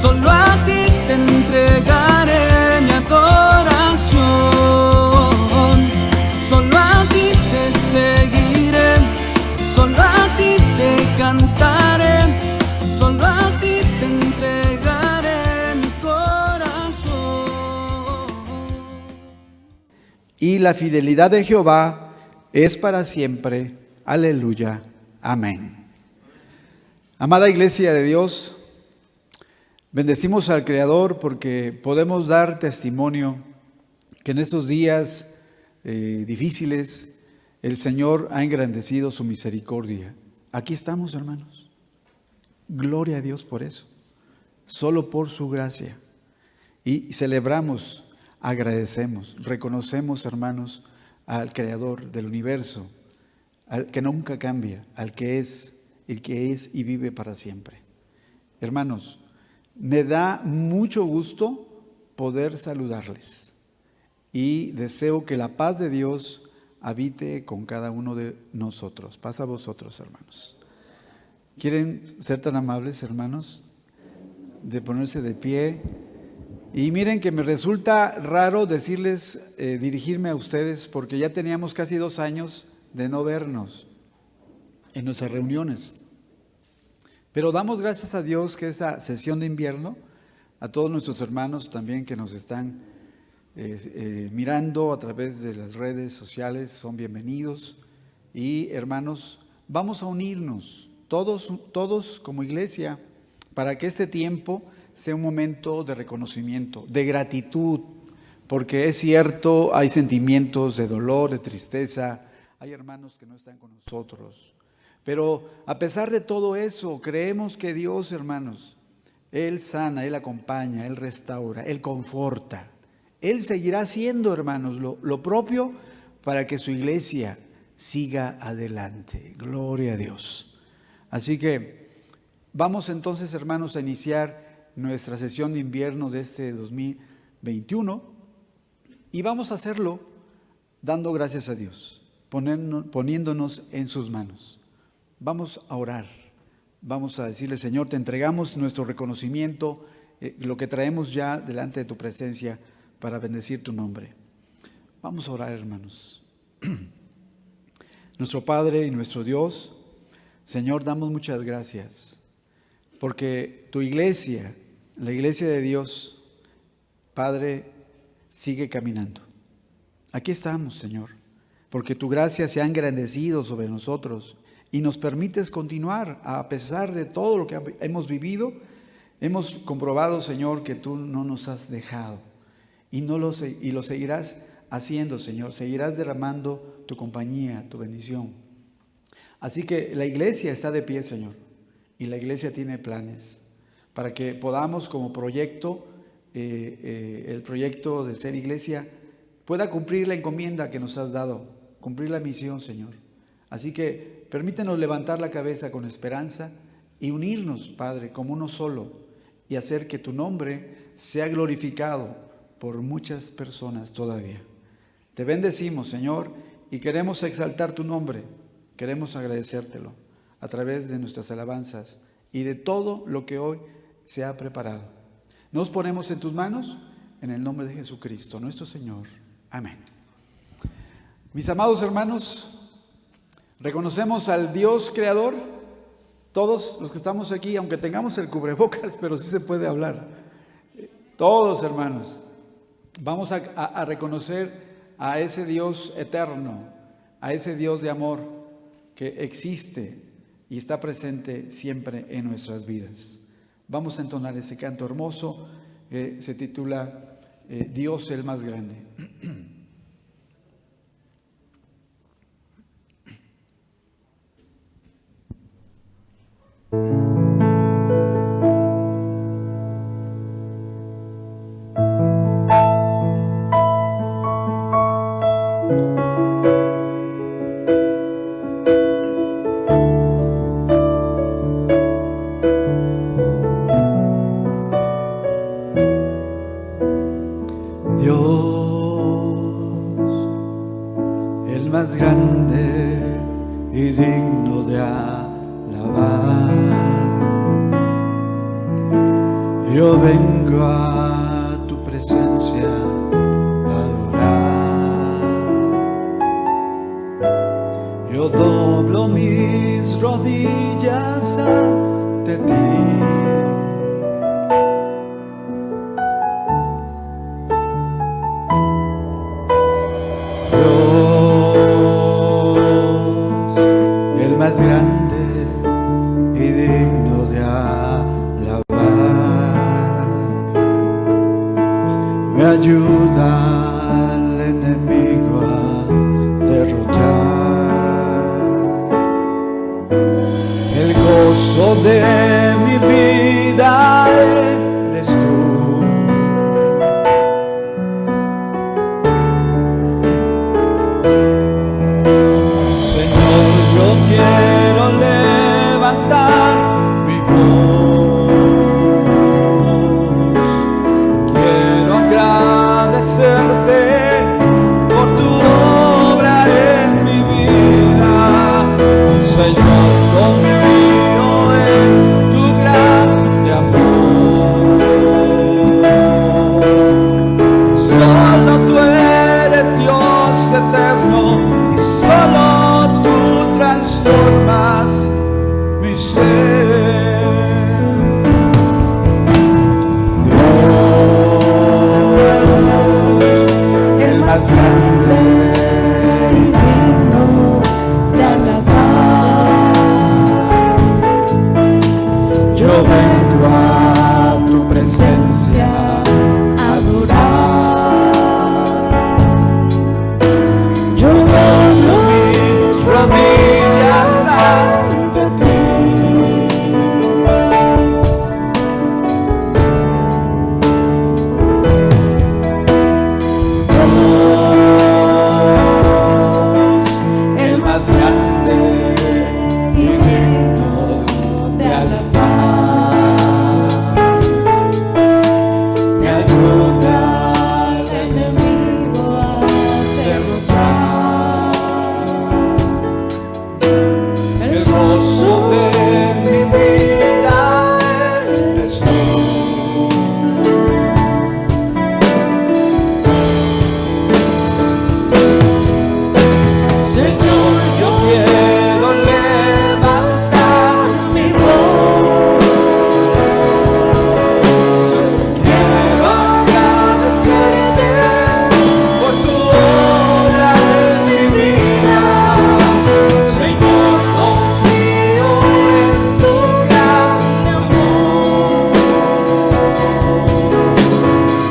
Solo a ti te entregaré mi adoración. Solo a ti te seguiré. Solo a ti te cantaré. Solo a ti te entregaré mi corazón. Y la fidelidad de Jehová es para siempre. Aleluya. Amén. Amada Iglesia de Dios, bendecimos al Creador porque podemos dar testimonio que en estos días difíciles el Señor ha engrandecido su misericordia. Aquí estamos, hermanos. Gloria a Dios por eso. Solo por su gracia. Y celebramos, agradecemos, reconocemos, hermanos, al Creador del universo, al que nunca cambia, al que es, el que es y vive para siempre. Hermanos, me da mucho gusto poder saludarles y deseo que la paz de Dios habite con cada uno de nosotros. Paz a vosotros, hermanos. ¿Quieren ser tan amables, hermanos, de ponerse de pie? Y miren que me resulta raro decirles, dirigirme a ustedes, porque ya teníamos casi 2 años de no vernos en nuestras reuniones. Pero damos gracias a Dios que esta sesión de invierno, a todos nuestros hermanos también que nos están mirando a través de las redes sociales, son bienvenidos. Y hermanos, vamos a unirnos todos como iglesia para que este tiempo sea un momento de reconocimiento, de gratitud, porque es cierto, hay sentimientos de dolor, de tristeza, hay hermanos que no están con nosotros. Pero a pesar de todo eso, creemos que Dios, hermanos, Él sana, Él acompaña, Él restaura, Él conforta. Él seguirá haciendo, hermanos, lo propio para que su iglesia siga adelante. Gloria a Dios. Así que vamos entonces, hermanos, a iniciar nuestra sesión de invierno de este 2021 y vamos a hacerlo dando gracias a Dios, poniéndonos en sus manos. Vamos a orar, vamos a decirle: Señor, te entregamos nuestro reconocimiento, lo que traemos ya delante de tu presencia para bendecir tu nombre. Vamos a orar, hermanos. Nuestro Padre y nuestro Dios, Señor, damos muchas gracias porque tu iglesia, la iglesia de Dios, Padre, sigue caminando. Aquí estamos, Señor, porque tu gracia se ha engrandecido sobre nosotros y nos permites continuar a pesar de todo lo que hemos vivido. Hemos comprobado, Señor, que tú no nos has dejado y lo seguirás haciendo, Señor. Seguirás derramando tu compañía, tu bendición. Así que la iglesia está de pie, Señor, y la iglesia tiene planes para que podamos como proyecto, el proyecto de ser iglesia, pueda cumplir la encomienda que nos has dado, cumplir la misión, Señor. Así que permítenos levantar la cabeza con esperanza y unirnos, Padre, como uno solo y hacer que tu nombre sea glorificado por muchas personas todavía. Te bendecimos, Señor, y queremos exaltar tu nombre, queremos agradecértelo a través de nuestras alabanzas y de todo lo que hoy se ha preparado. Nos ponemos en tus manos en el nombre de Jesucristo, nuestro Señor. Amén. Mis amados hermanos, reconocemos al Dios creador, todos los que estamos aquí, aunque tengamos el cubrebocas, pero sí se puede hablar. Todos, hermanos, vamos a reconocer a ese Dios eterno, a ese Dios de amor que existe y está presente siempre en nuestras vidas. Vamos a entonar ese canto hermoso que se titula Dios el más grande. Más grande y digno de alabar. Yo Yo vengo a tu presencia a adorar. Yo doblo mis rodillas ante ti. Dios, el más grande y digno de alabar, me ayuda al enemigo a derrotar. El gozo de mi vida eres tú. Señor, yo quiero levantar mi voz. Quiero agradecerte por tu obra en mi vida. Señor, confío en tu grande amor. Solo tú eres Dios eterno, solo tú transformas mi ser. Dios, el más grande y digno de alabar. Yo vengo a tu presencia a adorar. Yo doblo mis rodillas ante ti. Dios, el más grande y digno de alabar, me ayuda al enemigo a derrotar. El gozo de mi vida eres tú. Señor, yo quiero levantar mi voz. Quiero agradecerte por tu obra en mi vida. Señor, confío en tu gran amor.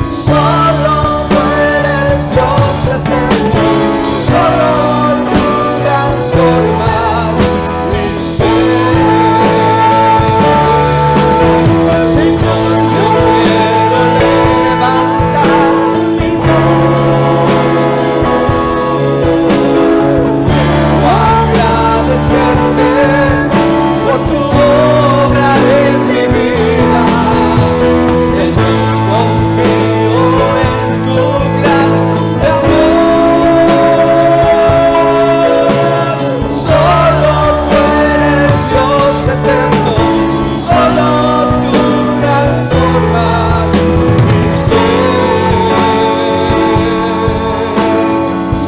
Solo tú eres Dios eterno, solo tú transformas mi ser. Señor, yo quiero levantar mi voz. Quiero agradecerte por tu obra en mi vida. Señor, confío en tu gran amor. Solo tú eres Dios eterno, solo tú transformas mi ser.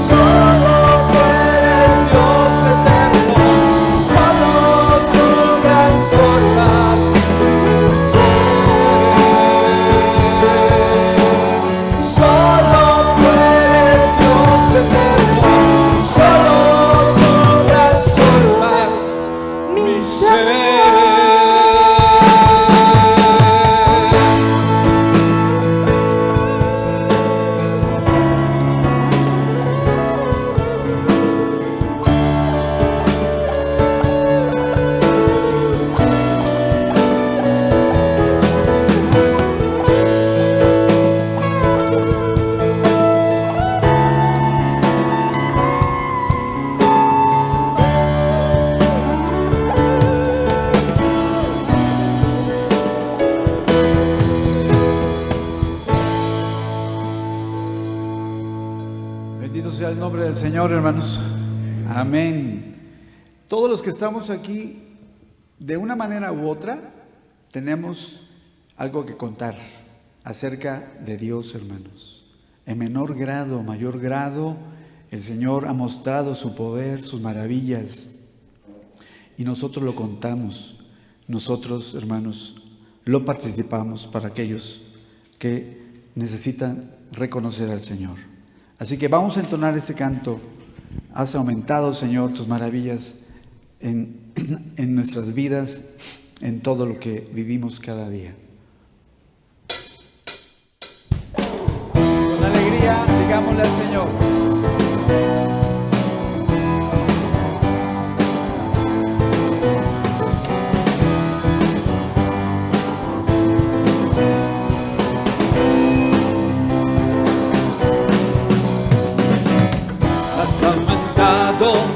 Solo tú eres Dios eterno, solo tú transformas mi ser. Solo tú eres Dios eterno, solo tú transformas mi ser. Bendito sea el nombre del Señor, hermanos. Amén. Todos los que estamos aquí, de una manera u otra, tenemos algo que contar acerca de Dios, hermanos. En menor grado, mayor grado, el Señor ha mostrado su poder, sus maravillas, y nosotros lo contamos. Nosotros, hermanos, lo participamos para aquellos que necesitan reconocer al Señor. Así que vamos a entonar ese canto. Has aumentado, Señor, tus maravillas en nuestras vidas, en todo lo que vivimos cada día. Con alegría, digámosle al Señor.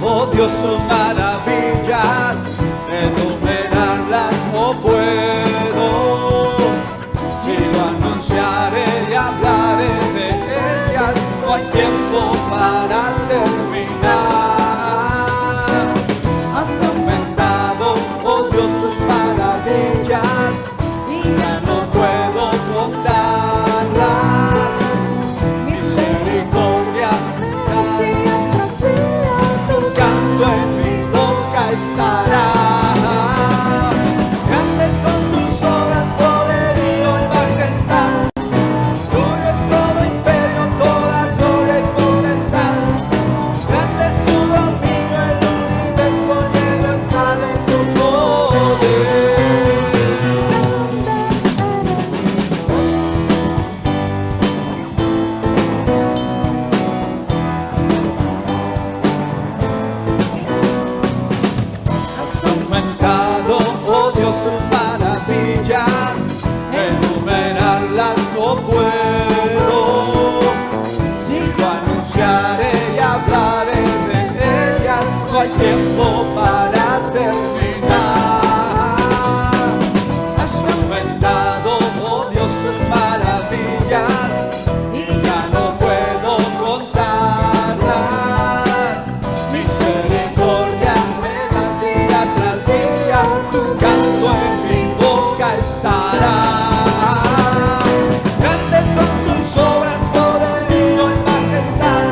Oh Dios, tus maravillas, enumerarlas no puedo. Si lo anunciaré y hablaré de ellas, no hay tiempo para terminar. Has aumentado, oh Dios, tus maravillas, y ya no puedo contarlas. Misericordia, en mi boca estará. Grandes son tus obras, poderío y majestad. Tuyo es todo imperio, toda gloria y potestad. Grande es tu dominio, el universo lleno está de tu poder. Tus maravillas, enumerarlas no puedo. Si lo anunciaré y hablaré de ellas, no hay tiempo para terminar. Has aumentado, oh Dios, tus maravillas, y ya no puedo contarlas. Misericordia me das día tras día, tu canto en mi boca estará. Grandes son tus obras, poderío y majestad.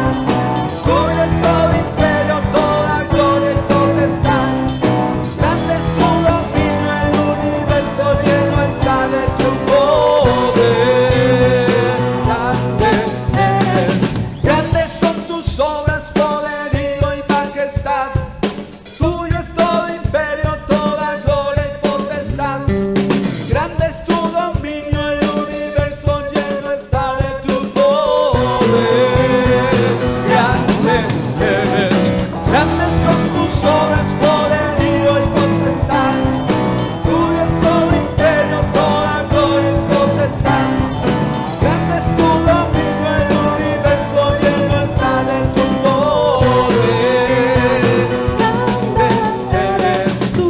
Tuyo es todo imperio, toda gloria y potestad. Grande es tu dominio, el universo lleno está de tu poder. Grande eres. Grandes son tus obras, poderío y majestad. Tuyo es todo imperio, toda gloria y potestad. Grande es tu dominio, el universo lleno está de tu poder. Grande eres. Grandes son tus obras, poderío y potestad. Tuyo es todo imperio, toda gloria y potestad. Grande es tu dominio, el universo lleno está de tu poder. Grande eres tú.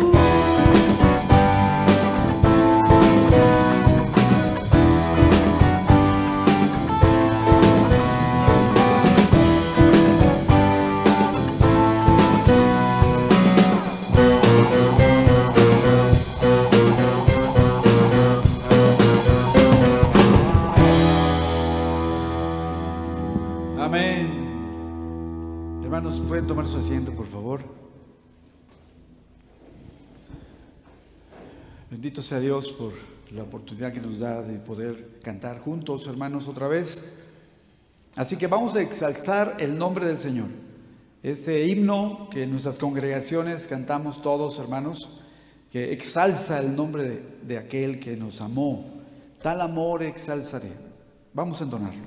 Amén. Hermanos, ¿pueden tomar su asiento, por favor? Bendito sea Dios por la oportunidad que nos da de poder cantar juntos, hermanos, otra vez. Así que vamos a exaltar el nombre del Señor. Este himno que en nuestras congregaciones cantamos todos, hermanos, que exalza el nombre de aquel que nos amó. Tal amor exalzaré. Vamos a entonarlo.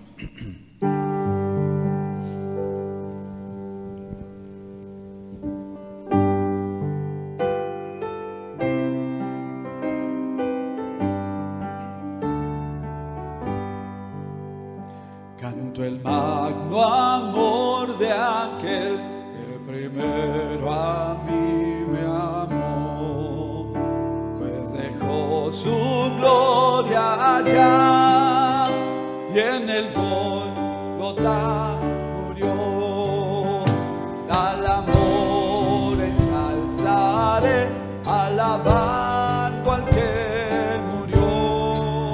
Canto el magno amor de aquel que primero a mí me amó, pues dejó su gloria allá y en el Gólgota murió. Tal amor ensalzaré, alabando al que murió.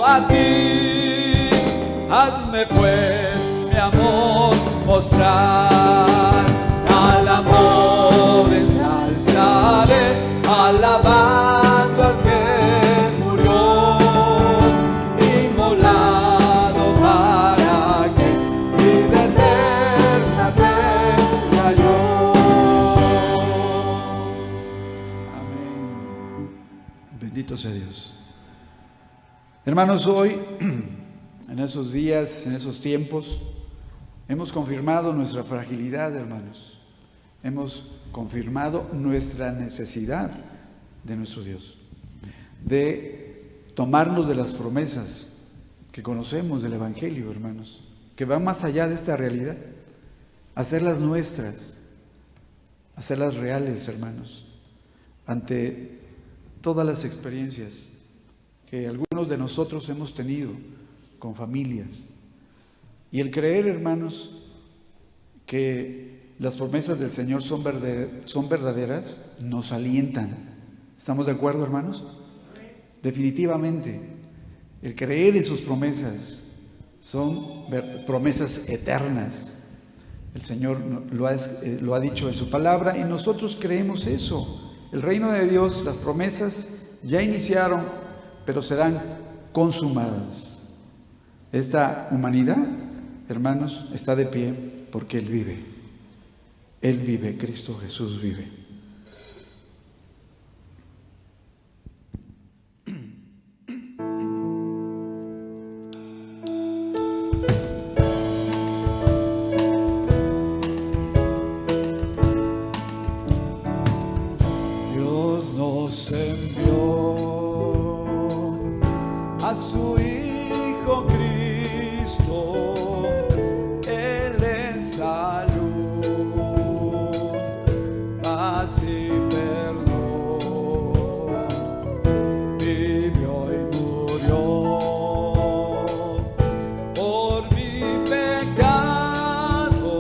a ti. Hazme pues, mi amor, mostrar. Al amor ensalzaré, alabando al que murió, inmolado para que vida eterna tenga yo. Amén. Bendito sea Dios. Hermanos, hoy, en esos días, en esos tiempos, hemos confirmado nuestra fragilidad, hermanos. Hemos confirmado nuestra necesidad de nuestro Dios, de tomarnos de las promesas que conocemos del Evangelio, hermanos, que van más allá de esta realidad, hacerlas nuestras, hacerlas reales, hermanos, ante todas las experiencias que algunos de nosotros hemos tenido con familias. Y el creer, hermanos, que las promesas del Señor son verdaderas, nos alientan. ¿Estamos de acuerdo, hermanos? Definitivamente, el creer en sus promesas son promesas eternas. El Señor lo ha dicho en su palabra y nosotros creemos eso. El reino de Dios, las promesas ya iniciaron, pero serán consumadas. Esta humanidad, hermanos, está de pie porque Él vive. Él vive, Cristo Jesús vive. Dios nos envió a su Hijo Cristo, Él es salud, paz y perdón, vivió y murió por mi pecado,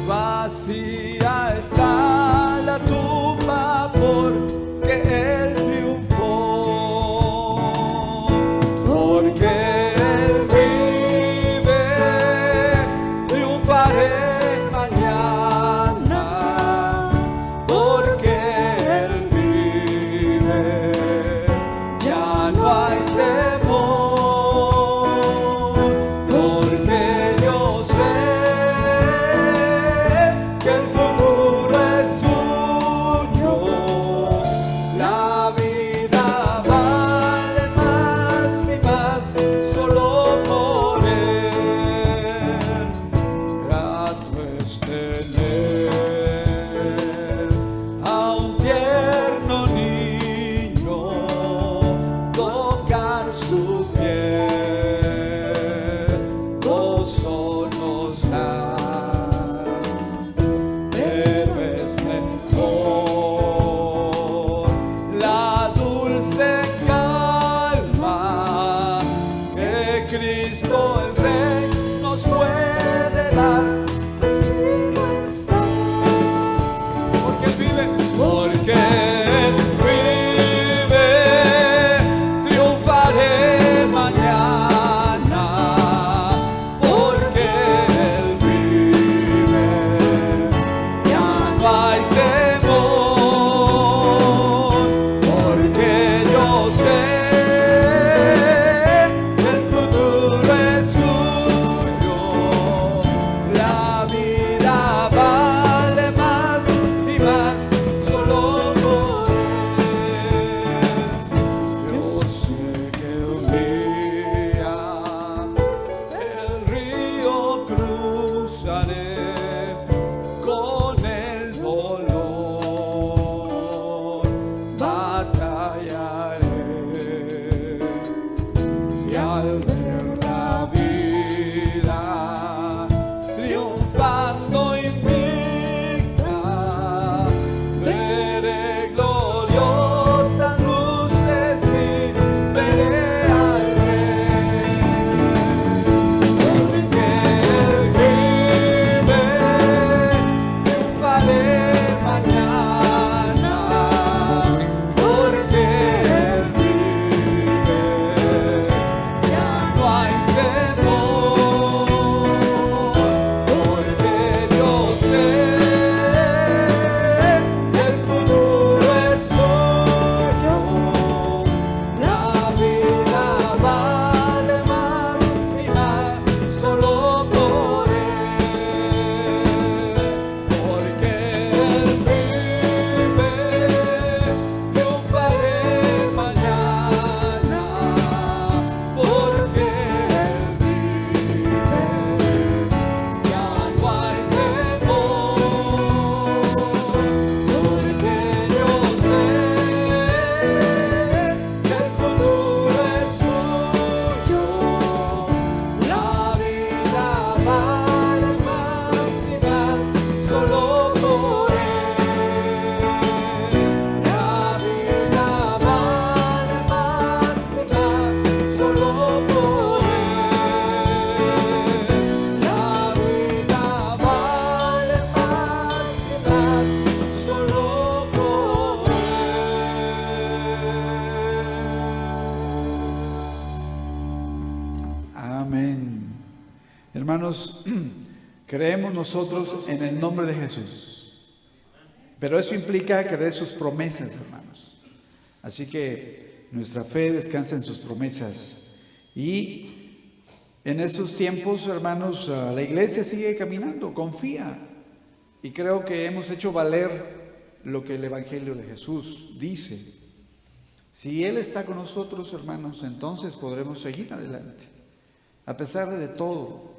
vacía está la tumba porque Él triunfó, porque Él vive, triunfaré mañana, porque Él vive, ya no hay temor, porque yo sé que el futuro es suyo, la vida vale más y más solo por Él. Grato es tener a un tierno niño, tocar su piel, gozo nos da. Pero es mejor la dulce calma que Cristo el Rey nos puede dar. Porque Él vive, porque Él vive, triunfaré mañana, porque Él vive, ya no hay temor, porque yo sé que el futuro es suyo, la vida vale más y más solo por Él. Yo sé que un día el río cruzaré con el dolor, batallaré y al ver la vida triunfando invicta, veré gloriosas luces y veré al Rey. Porque Él vive, triunfaré mañana, porque Él vive, Amén. Hermanos, creemos nosotros en el nombre de Jesús, pero eso implica creer sus promesas, hermanos. Así que nuestra fe descansa en sus promesas. Y en estos tiempos, hermanos, la iglesia sigue caminando, confía. Y creo que hemos hecho valer lo que el Evangelio de Jesús dice. Si Él está con nosotros, hermanos, entonces podremos seguir adelante. A pesar de todo,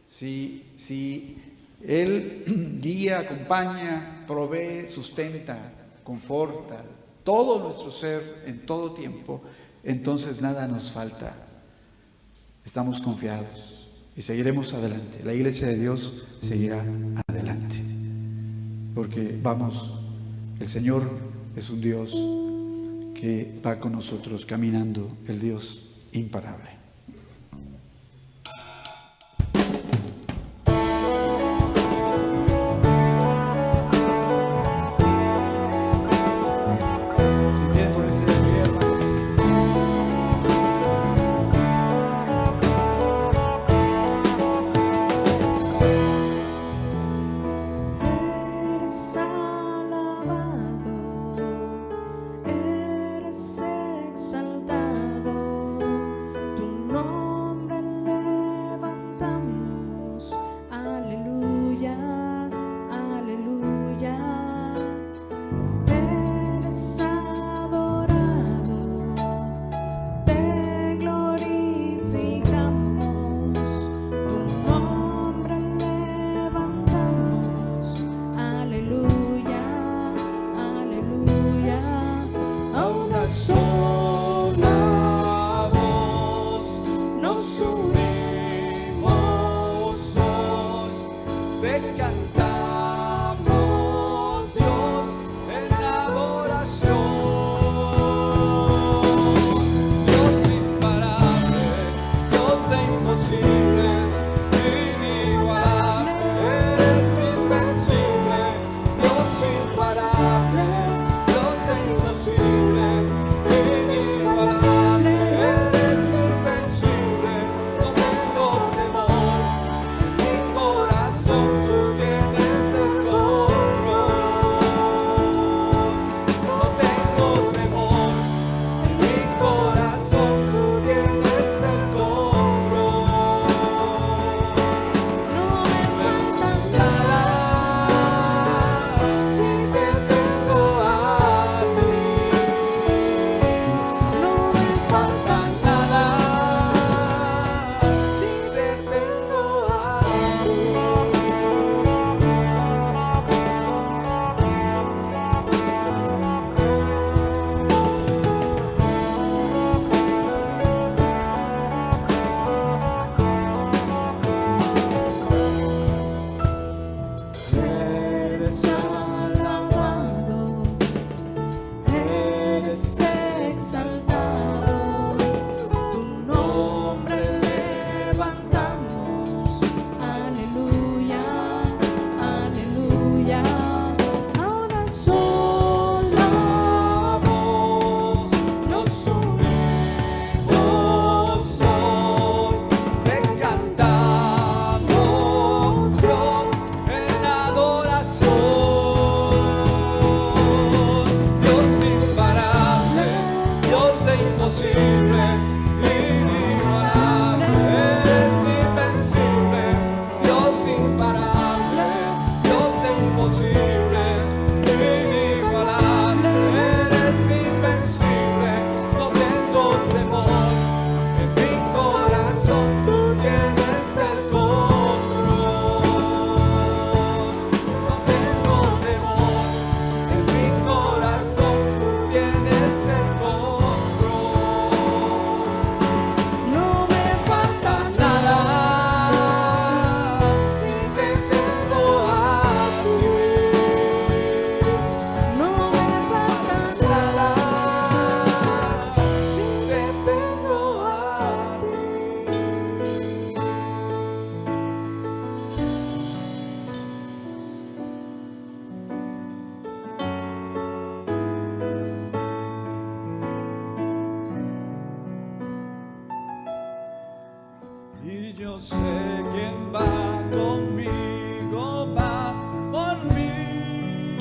si Él guía, acompaña, provee, sustenta, conforta todo nuestro ser en todo tiempo, entonces nada nos falta. Estamos confiados y seguiremos adelante. La iglesia de Dios seguirá adelante. Porque vamos, el Señor es un Dios que va con nosotros caminando, el Dios imparable. Corazón, tú tienes Y yo sé quién va conmigo, va por mí.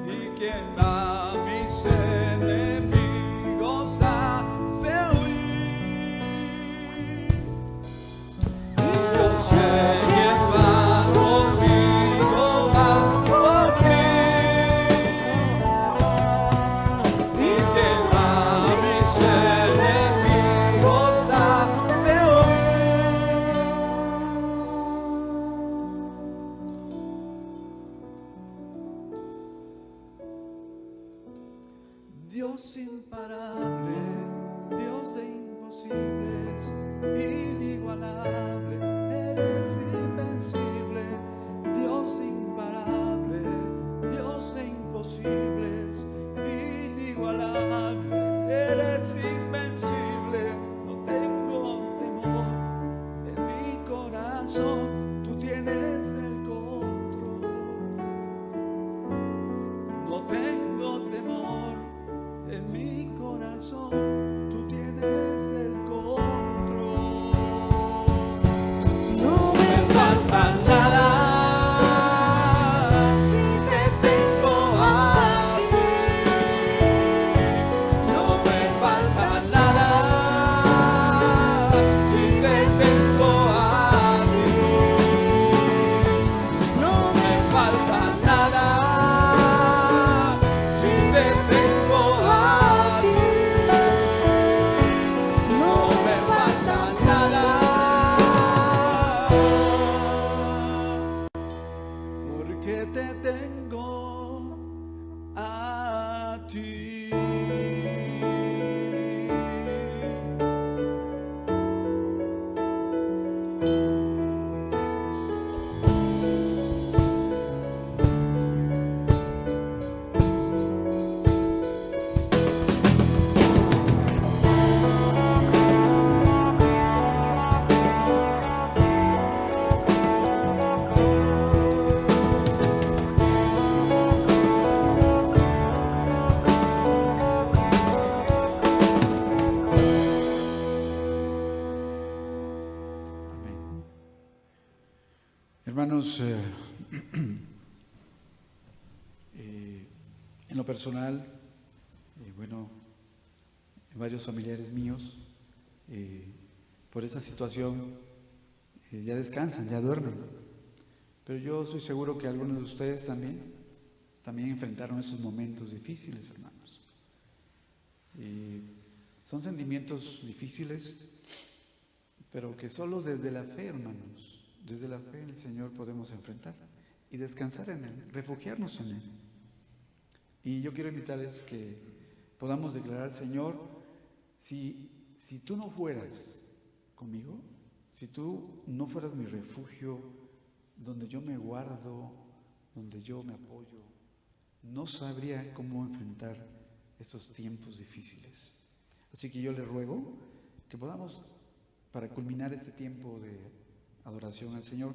Y quien a mis enemigos hace huir. Y yo sé quién va conmigo, va por mí. Y quien a mis enemigos hace huir. Dios imparable, Dios de imposibles, inigualable, eres invencible. Dios imparable, Dios de imposibles, inigualable, eres invencible. No tengo temor en mi corazón, tú tienes el control. No tengo temor en mi corazón, tú tienes el control. No me falta nada si te tengo a ti. No me falta nada si te tengo a ti. No me falta nada si te tengo a ti. No me falta nada, porque te tengo a ti. Amén. Hermanos, en lo personal, bueno, varios familiares míos, por esa situación, ya descansan, ya duermen. Pero yo estoy seguro que algunos de ustedes también enfrentaron esos momentos difíciles, hermanos. Son sentimientos difíciles, pero que solo desde la fe, hermanos, desde la fe en el Señor podemos enfrentar y descansar en Él, refugiarnos en Él. Y yo quiero invitarles que podamos declarar: Señor, si tú no fueras conmigo, si tú no fueras mi refugio, donde yo me guardo, donde yo me apoyo, no sabría cómo enfrentar estos tiempos difíciles. Así que yo le ruego que podamos, para culminar este tiempo de adoración al Señor,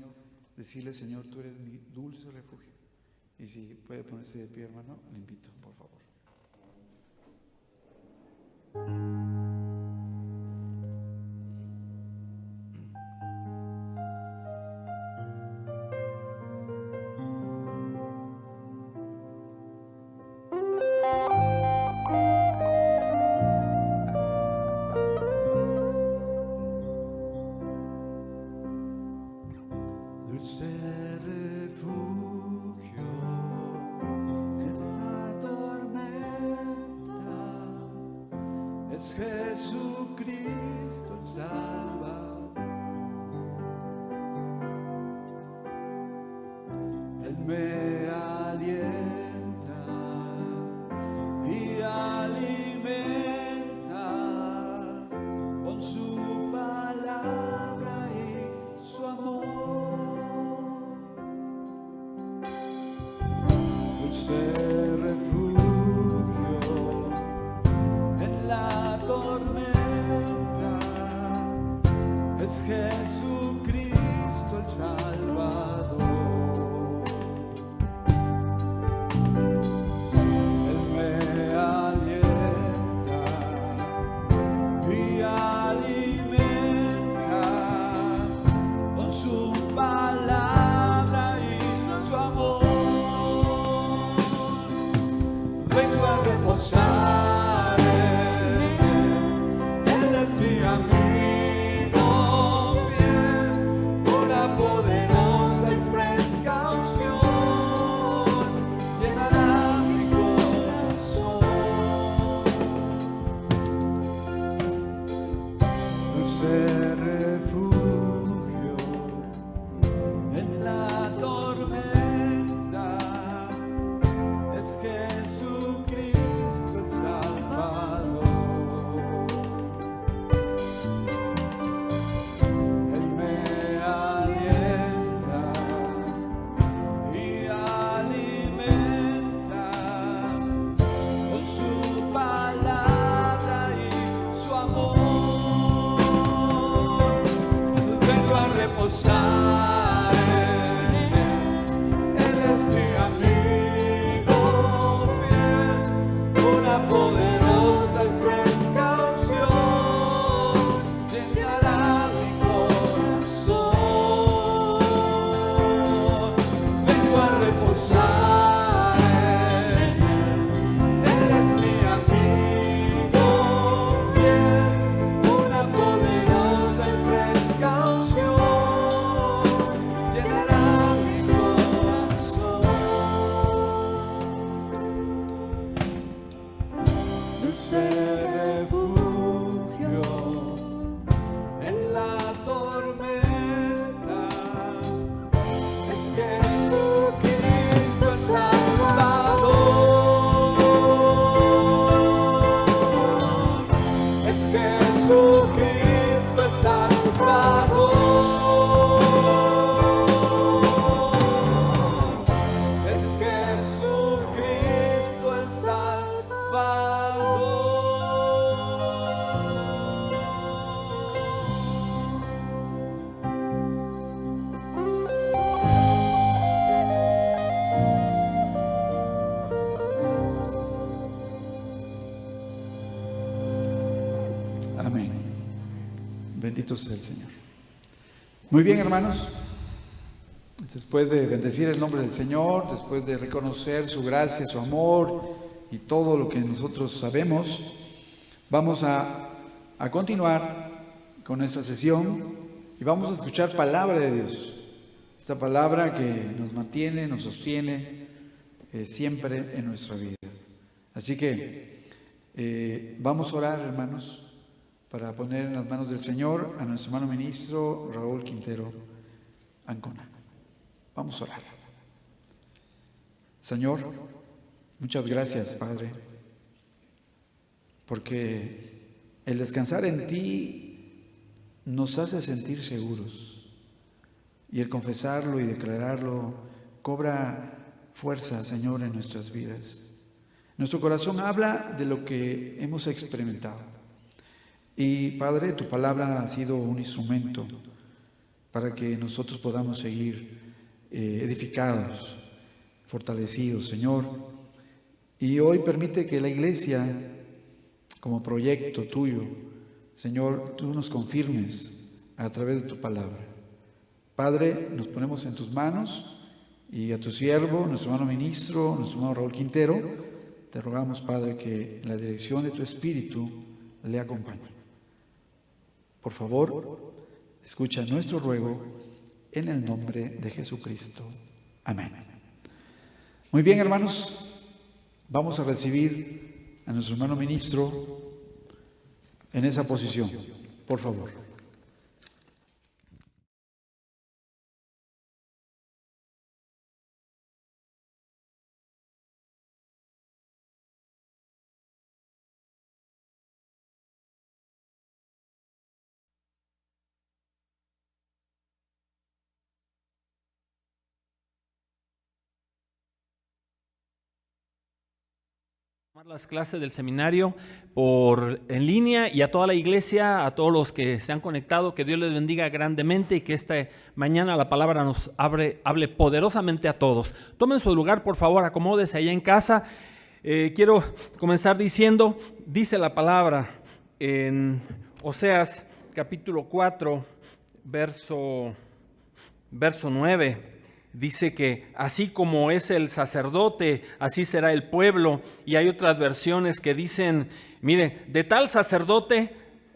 decirle: Señor, tú eres mi dulce refugio. Y si puede ponerse de pie, hermano, le invito, por favor. Dulce refugio es la tormenta, es Jesucristo el Salvador. Él me alienta y alimenta con su palabra y su amor. Dulce refugio en la tormenta, es Jesucristo el Salvador. Él me alienta y alimenta amigo fiel, una poderosa y fresca unción llenará mi corazón. Dulce refugio en la tormenta es Jesucristo el Salvador. Él me alienta y alimenta con su palabra y su amor. Vengo a reposar en Él. Él es mi amigo fiel, una poderosa y fresca unción llenará mi corazón. Vengo a reposar en Él. Él es mi amigo fiel, una poderosa y fresca unción llenará mi corazón. Dulce refugio en la tormenta es Jesucristo el Salvador. Es Jesucristo el Salvador. Es Jesucristo el Amén. Bendito sea el Señor. Muy bien, hermanos. Después de bendecir el nombre del Señor, después de reconocer su gracia, su amor y todo lo que nosotros sabemos, vamos a continuar con esta sesión y vamos a escuchar palabra de Dios. Esta palabra que nos mantiene, nos sostiene siempre en nuestra vida. Así que vamos a orar, hermanos, para poner en las manos del Señor a nuestro hermano ministro Raúl Quintero Ancona. Vamos a orar. Señor, muchas gracias, Padre, porque el descansar en ti nos hace sentir seguros y el confesarlo y declararlo cobra fuerza, Señor, en nuestras vidas. Nuestro corazón habla de lo que hemos experimentado. Y Padre, tu palabra ha sido un instrumento para que nosotros podamos seguir edificados, fortalecidos, Señor. Y hoy permite que la iglesia, como proyecto tuyo, Señor, tú nos confirmes a través de tu palabra. Padre, nos ponemos en tus manos y a tu siervo, nuestro hermano ministro, nuestro hermano Raúl Quintero, te rogamos, Padre, que la dirección de tu Espíritu le acompañe. Por favor, escucha nuestro ruego en el nombre de Jesucristo. Amén. Muy bien, hermanos, vamos a recibir a nuestro hermano ministro en esa posición, por favor. Las clases del seminario en línea y a toda la iglesia, a todos los que se han conectado, que Dios les bendiga grandemente y que esta mañana la palabra nos hable poderosamente a todos. Tomen su lugar, por favor, acomódese allá en casa. Quiero comenzar diciendo, dice la palabra en Oseas capítulo 4, verso 9. Dice que así como es el sacerdote, así será el pueblo. Y hay otras versiones que dicen, mire, de tal sacerdote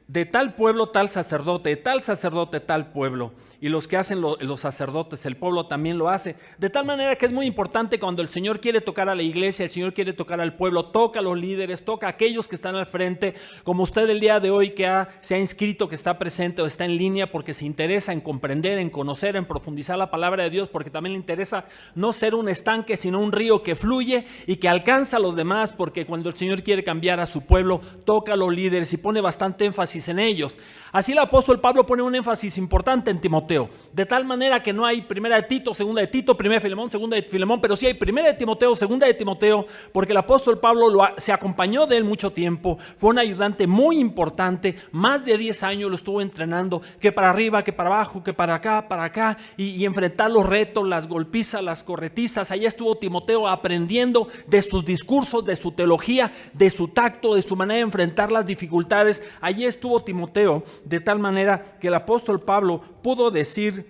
de tal pueblo, tal sacerdote, de tal sacerdote, tal pueblo. Y los que hacen los sacerdotes, el pueblo también lo hace. De tal manera que es muy importante cuando el Señor quiere tocar a la iglesia, el Señor quiere tocar al pueblo, toca a los líderes, toca a aquellos que están al frente, como usted el día de hoy que se ha inscrito, que está presente o está en línea porque se interesa en comprender, en conocer, en profundizar la palabra de Dios, porque también le interesa no ser un estanque, sino un río que fluye y que alcanza a los demás, porque cuando el Señor quiere cambiar a su pueblo, toca a los líderes y pone bastante énfasis en ellos. Así el apóstol Pablo pone un énfasis importante en Timoteo, de tal manera que no hay primera de Tito, segunda de Tito, primera de Filemón, segunda de Filemón, pero sí hay primera de Timoteo, segunda de Timoteo, porque el apóstol Pablo se acompañó de él mucho tiempo, fue un ayudante muy importante, más de 10 años lo estuvo entrenando, que para arriba, que para abajo, que para acá, y enfrentar los retos, las golpizas, las corretizas. Allá estuvo Timoteo aprendiendo de sus discursos, de su teología, de su tacto, de su manera de enfrentar las dificultades. Allí estuvo Timoteo, de tal manera que el apóstol Pablo pudo decir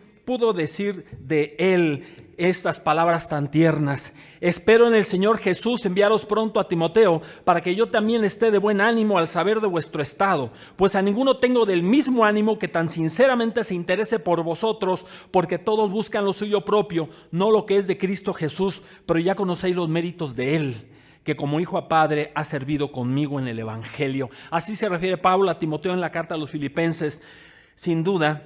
de él estas palabras tan tiernas: espero en el Señor Jesús enviaros pronto a Timoteo, para que yo también esté de buen ánimo al saber de vuestro estado, pues a ninguno tengo del mismo ánimo que tan sinceramente se interese por vosotros, porque todos buscan lo suyo propio, no lo que es de Cristo Jesús, pero ya conocéis los méritos de él, que como hijo a padre ha servido conmigo en el evangelio. Así se refiere Pablo a Timoteo en la carta a los Filipenses. Sin duda,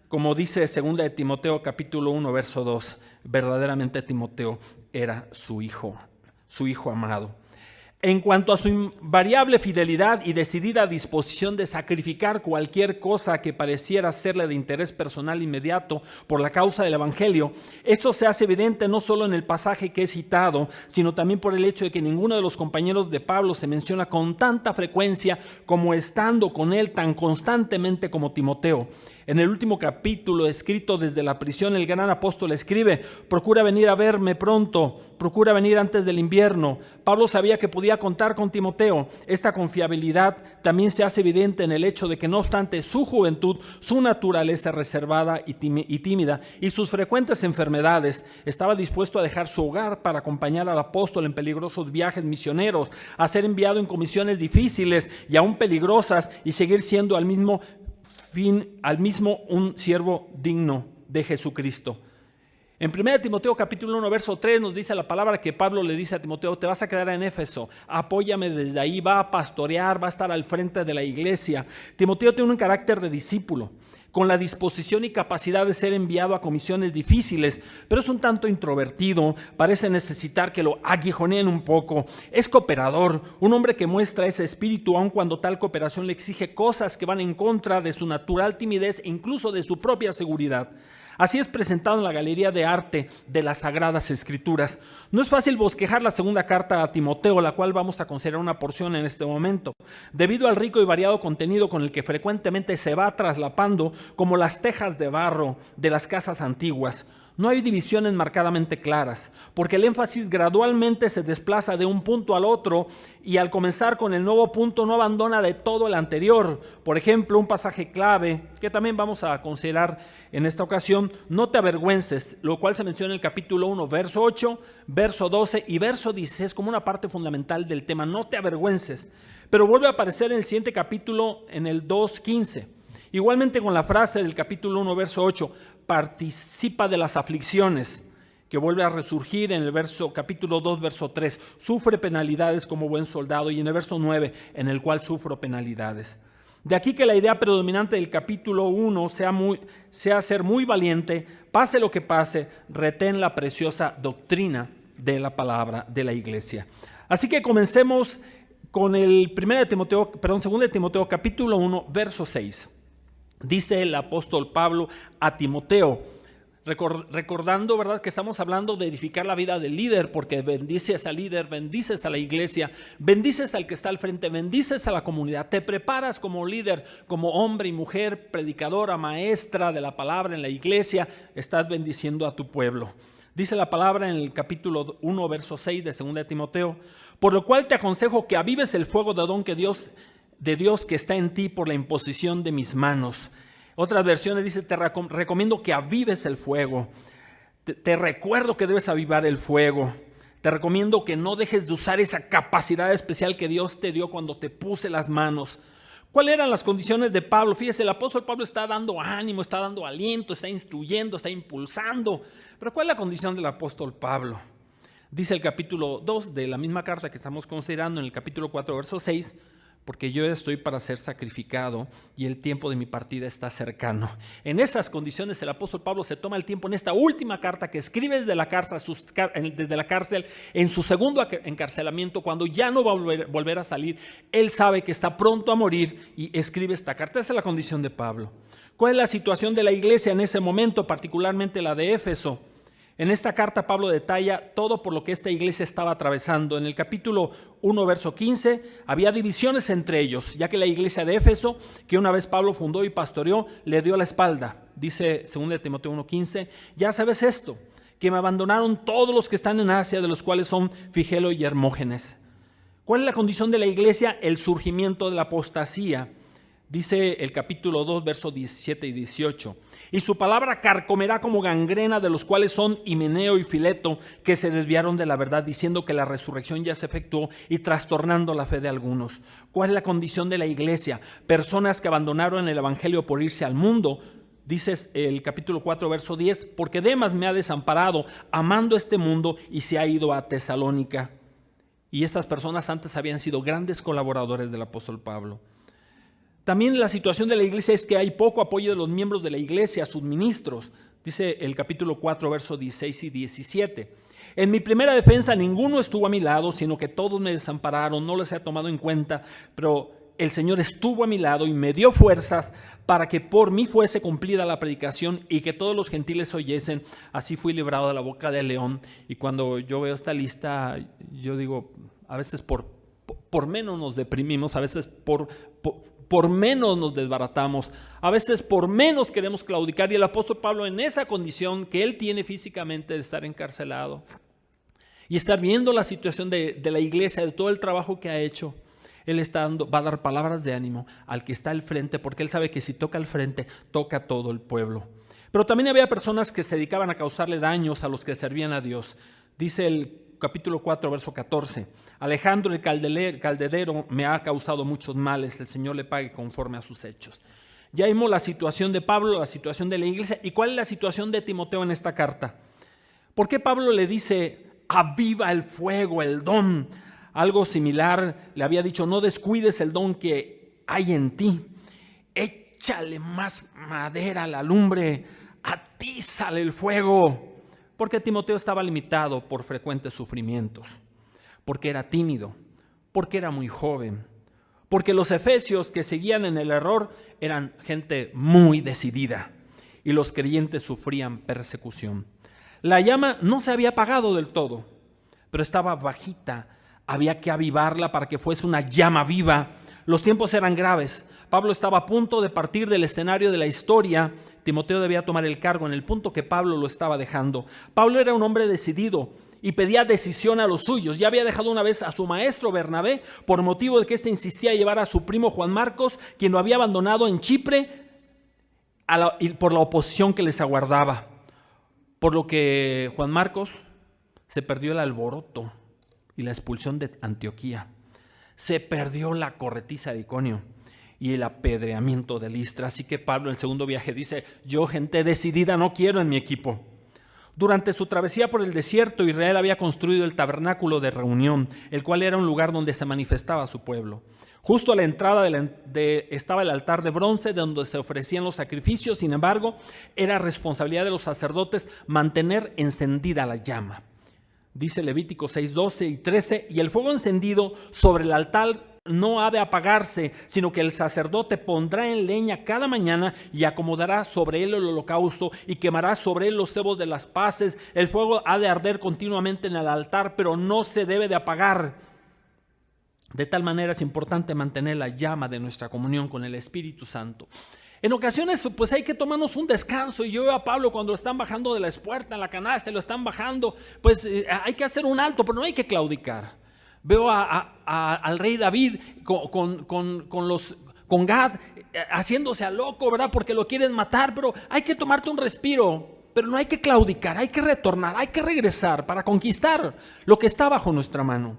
como dice 2 de Timoteo capítulo 1 verso 2, verdaderamente Timoteo era su hijo amado. En cuanto a su invariable fidelidad y decidida disposición de sacrificar cualquier cosa que pareciera serle de interés personal inmediato por la causa del evangelio, eso se hace evidente no solo en el pasaje que he citado, sino también por el hecho de que ninguno de los compañeros de Pablo se menciona con tanta frecuencia como estando con él tan constantemente como Timoteo. En el último capítulo, escrito desde la prisión, el gran apóstol escribe: procura venir a verme pronto, procura venir antes del invierno. Pablo sabía que podía contar con Timoteo. Esta confiabilidad también se hace evidente en el hecho de que, no obstante su juventud, su naturaleza reservada y tímida y sus frecuentes enfermedades, estaba dispuesto a dejar su hogar para acompañar al apóstol en peligrosos viajes misioneros, a ser enviado en comisiones difíciles y aún peligrosas, y seguir siendo al mismo un siervo digno de Jesucristo. En 1 Timoteo capítulo 1 verso 3 nos dice la palabra que Pablo le dice a Timoteo: te vas a quedar en Éfeso, apóyame desde ahí, va a pastorear, va a estar al frente de la iglesia. Timoteo tiene un carácter de discípulo, con la disposición y capacidad de ser enviado a comisiones difíciles, pero es un tanto introvertido, parece necesitar que lo aguijoneen un poco. Es cooperador, un hombre que muestra ese espíritu aun cuando tal cooperación le exige cosas que van en contra de su natural timidez e incluso de su propia seguridad. Así es presentado en la Galería de Arte de las Sagradas Escrituras. No es fácil bosquejar la segunda carta a Timoteo, la cual vamos a considerar una porción en este momento, debido al rico y variado contenido con el que frecuentemente se va traslapando como las tejas de barro de las casas antiguas. No hay divisiones marcadamente claras, porque el énfasis gradualmente se desplaza de un punto al otro, y al comenzar con el nuevo punto no abandona de todo el anterior. Por ejemplo, un pasaje clave que también vamos a considerar en esta ocasión: no te avergüences, lo cual se menciona en el capítulo 1, verso 8, verso 12 y verso 16 como una parte fundamental del tema. No te avergüences, pero vuelve a aparecer en el siguiente capítulo, en el 2:15. Igualmente con la frase del capítulo 1, verso 8, participa de las aflicciones, que vuelve a resurgir en el capítulo 2, verso 3, sufre penalidades como buen soldado, y en el verso 9, en el cual sufro penalidades. De aquí que la idea predominante del capítulo 1 sea ser muy valiente, pase lo que pase, retén la preciosa doctrina de la palabra de la iglesia. Así que comencemos con el 2 de Timoteo capítulo 1, verso 6. Dice el apóstol Pablo a Timoteo, recordando, ¿verdad?, que estamos hablando de edificar la vida del líder, porque bendices al líder, bendices a la iglesia, bendices al que está al frente, bendices a la comunidad, te preparas como líder, como hombre y mujer, predicadora, maestra de la palabra en la iglesia, estás bendiciendo a tu pueblo. Dice la palabra en el capítulo 1, verso 6 de 2 de Timoteo: por lo cual te aconsejo que avives el fuego de don de Dios que está en ti por la imposición de mis manos. Otras versiones dice: te recomiendo que avives el fuego. Te recuerdo que debes avivar el fuego. Te recomiendo que no dejes de usar esa capacidad especial que Dios te dio cuando te puse las manos. ¿Cuáles eran las condiciones de Pablo? Fíjese, el apóstol Pablo está dando ánimo, está dando aliento, está instruyendo, está impulsando. Pero ¿cuál es la condición del apóstol Pablo? Dice el capítulo 2 de la misma carta que estamos considerando, en el capítulo 4, verso 6, porque yo estoy para ser sacrificado y el tiempo de mi partida está cercano. En esas condiciones el apóstol Pablo se toma el tiempo en esta última carta que escribe desde la cárcel, en su segundo encarcelamiento, cuando ya no va a volver a salir. Él sabe que está pronto a morir y escribe esta carta. Esa es la condición de Pablo. ¿Cuál es la situación de la iglesia en ese momento, particularmente la de Éfeso? En esta carta Pablo detalla todo por lo que esta iglesia estaba atravesando. En el capítulo 1, verso 15, había divisiones entre ellos, ya que la iglesia de Éfeso, que una vez Pablo fundó y pastoreó, le dio la espalda. Dice 2 Timoteo 1:15, ya sabes esto, que me abandonaron todos los que están en Asia, de los cuales son Figelo y Hermógenes. ¿Cuál es la condición de la iglesia? El surgimiento de la apostasía. Dice el capítulo 2, versos 17 y 18. Y su palabra carcomerá como gangrena, de los cuales son Himeneo y Fileto, que se desviaron de la verdad, diciendo que la resurrección ya se efectuó y trastornando la fe de algunos. ¿Cuál es la condición de la iglesia? Personas que abandonaron el evangelio por irse al mundo. Dice el capítulo 4, verso 10, porque Demas me ha desamparado, amando este mundo, y se ha ido a Tesalónica. Y estas personas antes habían sido grandes colaboradores del apóstol Pablo. También la situación de la iglesia es que hay poco apoyo de los miembros de la iglesia, sus ministros. Dice el capítulo 4, versos 16 y 17. En mi primera defensa ninguno estuvo a mi lado, sino que todos me desampararon, no les he tomado en cuenta, pero el Señor estuvo a mi lado y me dio fuerzas para que por mí fuese cumplida la predicación y que todos los gentiles oyesen. Así fui librado de la boca del león. Y cuando yo veo esta lista, yo digo, a veces por menos nos deprimimos, a veces por menos nos desbaratamos, a veces por menos queremos claudicar. Y el apóstol Pablo, en esa condición que él tiene físicamente de estar encarcelado y estar viendo la situación de la iglesia, de todo el trabajo que ha hecho, él va a dar palabras de ánimo al que está al frente, porque él sabe que si toca al frente, toca a todo el pueblo. Pero también había personas que se dedicaban a causarle daños a los que servían a Dios. Dice el capítulo 4, verso 14. Alejandro el calderero me ha causado muchos males, el Señor le pague conforme a sus hechos. Ya vimos la situación de Pablo, la situación de la iglesia. ¿Y cuál es la situación de Timoteo en esta carta? ¿Por qué Pablo le dice, aviva el fuego, el don? Algo similar le había dicho, no descuides el don que hay en ti. Échale más madera a la lumbre, atízale el fuego. Porque Timoteo estaba limitado por frecuentes sufrimientos, porque era tímido, porque era muy joven, porque los efesios que seguían en el error eran gente muy decidida y los creyentes sufrían persecución. La llama no se había apagado del todo, pero estaba bajita, había que avivarla para que fuese una llama viva. Los tiempos eran graves. Pablo estaba a punto de partir del escenario de la historia. Timoteo debía tomar el cargo en el punto que Pablo lo estaba dejando. Pablo era un hombre decidido y pedía decisión a los suyos. Ya había dejado una vez a su maestro Bernabé por motivo de que éste insistía en llevar a su primo Juan Marcos, quien lo había abandonado en Chipre, por la oposición que les aguardaba. Por lo que Juan Marcos se perdió el alboroto y la expulsión de Antioquía. Se perdió la corretiza de Iconio y el apedreamiento de Listra. Así que Pablo en el segundo viaje dice, yo gente decidida no quiero en mi equipo. Durante su travesía por el desierto, Israel había construido el tabernáculo de reunión, el cual era un lugar donde se manifestaba su pueblo. Justo a la entrada estaba el altar de bronce donde se ofrecían los sacrificios. Sin embargo, era responsabilidad de los sacerdotes mantener encendida la llama. Dice Levítico 6, 12 y 13, y el fuego encendido sobre el altar no ha de apagarse, sino que el sacerdote pondrá en leña cada mañana y acomodará sobre él el holocausto y quemará sobre él los cebos de las paces. El fuego ha de arder continuamente en el altar, pero no se debe de apagar. De tal manera es importante mantener la llama de nuestra comunión con el Espíritu Santo. En ocasiones pues hay que tomarnos un descanso, y yo veo a Pablo cuando lo están bajando de la espuerta en la canasta, lo están bajando, pues hay que hacer un alto, pero no hay que claudicar. Veo al rey David con Gad haciéndose a loco, ¿verdad? Porque lo quieren matar, pero hay que tomarte un respiro, pero no hay que claudicar, hay que retornar, hay que regresar para conquistar lo que está bajo nuestra mano.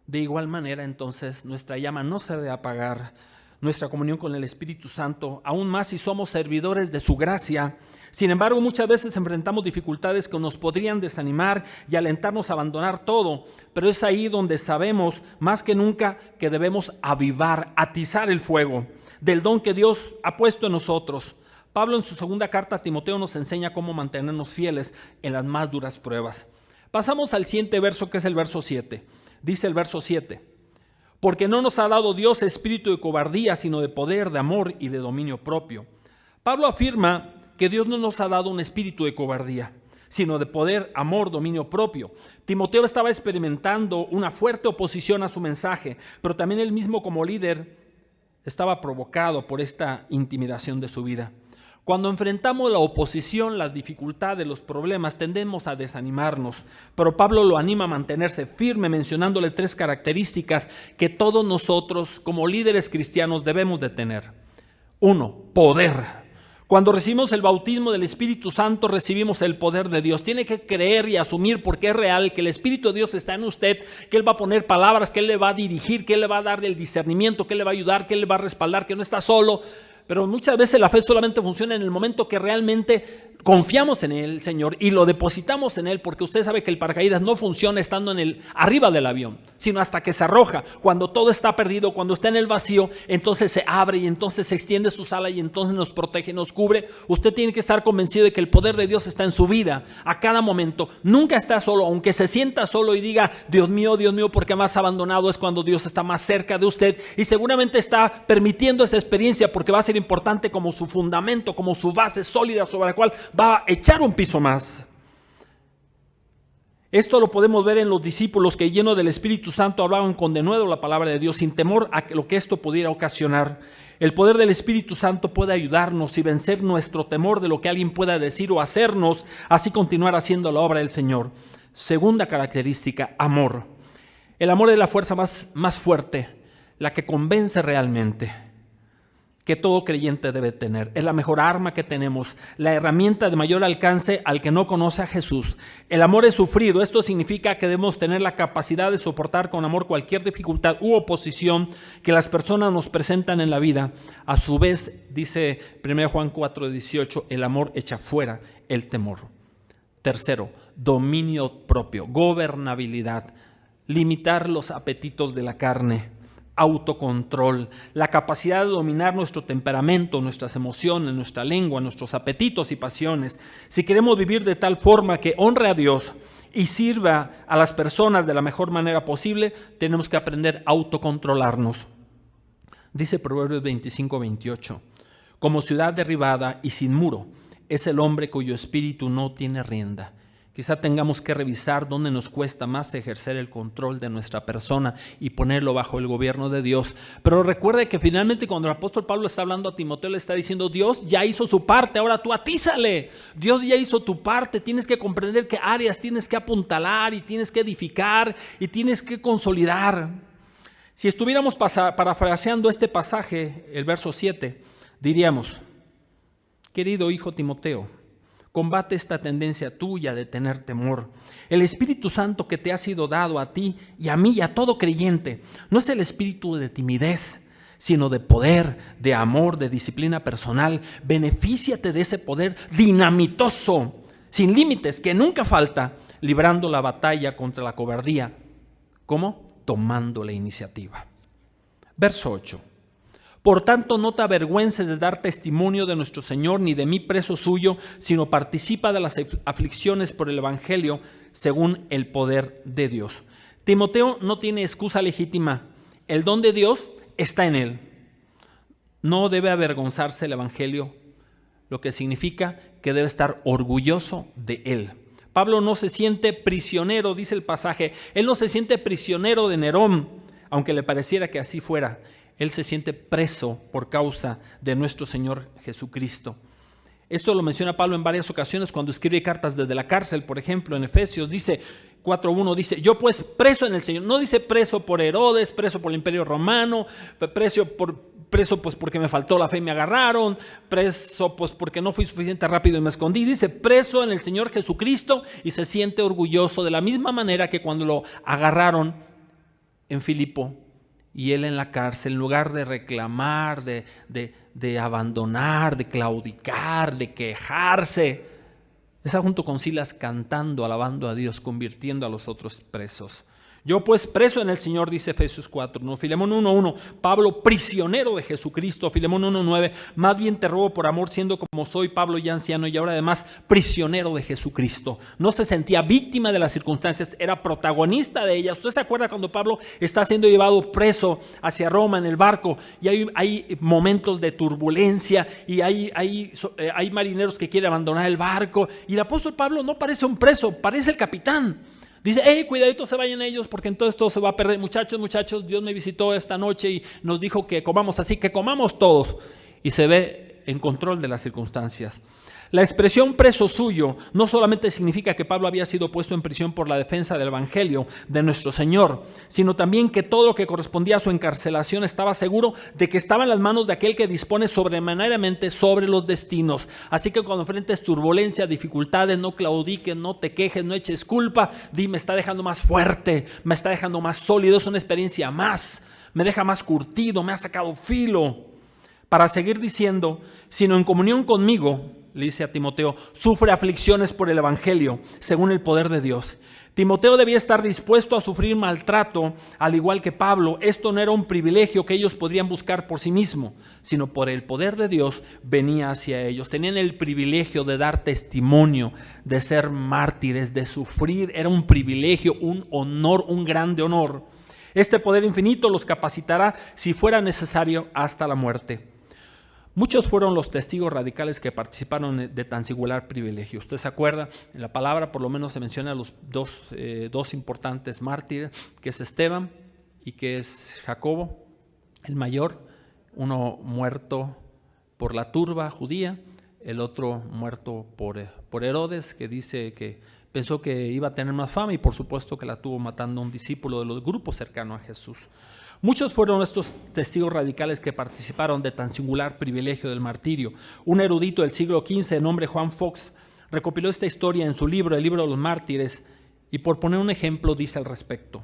De igual manera, entonces, nuestra llama no se debe apagar. nuestra comunión con el Espíritu Santo, aún más si somos servidores de su gracia. Sin embargo, muchas veces enfrentamos dificultades que nos podrían desanimar y alentarnos a abandonar todo, pero es ahí donde sabemos más que nunca que debemos avivar, atizar el fuego del don que Dios ha puesto en nosotros. Pablo en su segunda carta a Timoteo nos enseña cómo mantenernos fieles en las más duras pruebas. Pasamos al siguiente verso, que es el verso 7. Dice el verso 7: porque no nos ha dado Dios espíritu de cobardía, sino de poder, de amor y de dominio propio. Pablo afirma que Dios no nos ha dado un espíritu de cobardía, sino de poder, amor, dominio propio. Timoteo estaba experimentando una fuerte oposición a su mensaje, pero también él mismo como líder estaba provocado por esta intimidación de su vida. Cuando enfrentamos la oposición, las dificultades, los problemas, tendemos a desanimarnos, pero Pablo lo anima a mantenerse firme, mencionándole 3 características que todos nosotros como líderes cristianos debemos de tener. 1, poder. Cuando recibimos el bautismo del Espíritu Santo, recibimos el poder de Dios. Tiene que creer y asumir, porque es real, que el Espíritu de Dios está en usted, que Él va a poner palabras, que Él le va a dirigir, que Él le va a dar el discernimiento, que Él le va a ayudar, que Él le va a respaldar, que no está solo. Pero muchas veces la fe solamente funciona en el momento que realmente confiamos en el Señor y lo depositamos en Él, porque usted sabe que el paracaídas no funciona estando arriba del avión, sino hasta que se arroja. Cuando todo está perdido, cuando está en el vacío, entonces se abre y entonces se extiende su ala y entonces nos protege, nos cubre. Usted tiene que estar convencido de que el poder de Dios está en su vida a cada momento. Nunca está solo, aunque se sienta solo y diga: Dios mío, ¿por qué me has abandonado? Es cuando Dios está más cerca de usted y seguramente está permitiendo esa experiencia, porque va a ser importante como su fundamento, como su base sólida sobre la cual va a echar un piso más. Esto lo podemos ver en los discípulos que, llenos del Espíritu Santo, hablaban con denuedo la palabra de Dios sin temor a lo que esto pudiera ocasionar. El poder del Espíritu Santo puede ayudarnos y vencer nuestro temor de lo que alguien pueda decir o hacernos, así continuar haciendo la obra del Señor. Segunda característica, amor. El amor es la fuerza más fuerte, la que convence realmente, que todo creyente debe tener. Es la mejor arma que tenemos, la herramienta de mayor alcance al que no conoce a Jesús. El amor es sufrido. Esto significa que debemos tener la capacidad de soportar con amor cualquier dificultad u oposición que las personas nos presentan en la vida. A su vez, dice 1 Juan 4:18, el amor echa fuera el temor. Tercero, dominio propio, gobernabilidad, limitar los apetitos de la carne. Autocontrol, la capacidad de dominar nuestro temperamento, nuestras emociones, nuestra lengua, nuestros apetitos y pasiones. Si queremos vivir de tal forma que honre a Dios y sirva a las personas de la mejor manera posible, tenemos que aprender a autocontrolarnos. Dice Proverbios 25:28, como ciudad derribada y sin muro es el hombre cuyo espíritu no tiene rienda. Quizá tengamos que revisar dónde nos cuesta más ejercer el control de nuestra persona y ponerlo bajo el gobierno de Dios. Pero recuerde que finalmente cuando el apóstol Pablo está hablando a Timoteo, le está diciendo: Dios ya hizo su parte, ahora tú atízale. Dios ya hizo tu parte, tienes que comprender qué áreas tienes que apuntalar y tienes que edificar y tienes que consolidar. Si estuviéramos parafraseando este pasaje, el verso 7, diríamos: querido hijo Timoteo, combate esta tendencia tuya de tener temor. El Espíritu Santo que te ha sido dado a ti y a mí y a todo creyente no es el espíritu de timidez, sino de poder, de amor, de disciplina personal. Benefíciate de ese poder dinamitoso, sin límites, que nunca falta, librando la batalla contra la cobardía. ¿Cómo? Tomando la iniciativa. Verso 8. Por tanto, no te avergüences de dar testimonio de nuestro Señor, ni de mí preso suyo, sino participa de las aflicciones por el Evangelio según el poder de Dios. Timoteo no tiene excusa legítima. El don de Dios está en él. No debe avergonzarse el Evangelio, lo que significa que debe estar orgulloso de él. Pablo no se siente prisionero, dice el pasaje. Él no se siente prisionero de Nerón, aunque le pareciera que así fuera. Él se siente preso por causa de nuestro Señor Jesucristo. Esto lo menciona Pablo en varias ocasiones cuando escribe cartas desde la cárcel. Por ejemplo, en Efesios 4:1 dice: yo pues preso en el Señor. No dice preso por Herodes, preso por el Imperio Romano, preso pues porque me faltó la fe y me agarraron, preso pues porque no fui suficiente rápido y me escondí. Dice preso en el Señor Jesucristo y se siente orgulloso de la misma manera que cuando lo agarraron en Filipo Y él en la cárcel, en lugar de reclamar, de abandonar, de claudicar, de quejarse, está junto con Silas cantando, alabando a Dios, convirtiendo a los otros presos. Yo pues preso en el Señor, dice Efesios 4, ¿no? Filemón 1:1, Pablo prisionero de Jesucristo. Filemón 1:9, más bien te ruego por amor, siendo como soy Pablo ya anciano y ahora además prisionero de Jesucristo. No se sentía víctima de las circunstancias, era protagonista de ellas. ¿Usted se acuerda cuando Pablo está siendo llevado preso hacia Roma en el barco y hay momentos de turbulencia y hay marineros que quieren abandonar el barco y el apóstol Pablo no parece un preso, parece el capitán? Dice, hey, cuidadito se vayan ellos porque entonces todo se va a perder. Muchachos, Dios me visitó esta noche y nos dijo que comamos, así que comamos todos. Y se ve en control de las circunstancias. La expresión preso suyo no solamente significa que Pablo había sido puesto en prisión por la defensa del evangelio de nuestro Señor, sino también que todo lo que correspondía a su encarcelación estaba seguro de que estaba en las manos de aquel que dispone sobremaneramente sobre los destinos. Así que cuando enfrentes turbulencia, dificultades, no claudiques, no te quejes, no eches culpa, me está dejando más fuerte, me está dejando más sólido, es una experiencia más, me deja más curtido, me ha sacado filo. Para seguir diciendo, sino en comunión conmigo, le dice a Timoteo, sufre aflicciones por el evangelio, según el poder de Dios. Timoteo debía estar dispuesto a sufrir maltrato, al igual que Pablo. Esto no era un privilegio que ellos podrían buscar por sí mismos, sino por el poder de Dios venía hacia ellos. Tenían el privilegio de dar testimonio, de ser mártires, de sufrir. Era un privilegio, un honor, un grande honor. Este poder infinito los capacitará, si fuera necesario, hasta la muerte. Muchos fueron los testigos radicales que participaron de tan singular privilegio. Usted se acuerda, en la palabra por lo menos se menciona a los dos importantes mártires, que es Esteban y que es Jacobo, el mayor, uno muerto por la turba judía, el otro muerto por Herodes, que dice que pensó que iba a tener más fama y por supuesto que la tuvo matando a un discípulo de los grupos cercanos a Jesús. Muchos fueron estos testigos radicales que participaron de tan singular privilegio del martirio. Un erudito del siglo XV de nombre Juan Fox recopiló esta historia en su libro, el libro de los mártires, y por poner un ejemplo dice al respecto.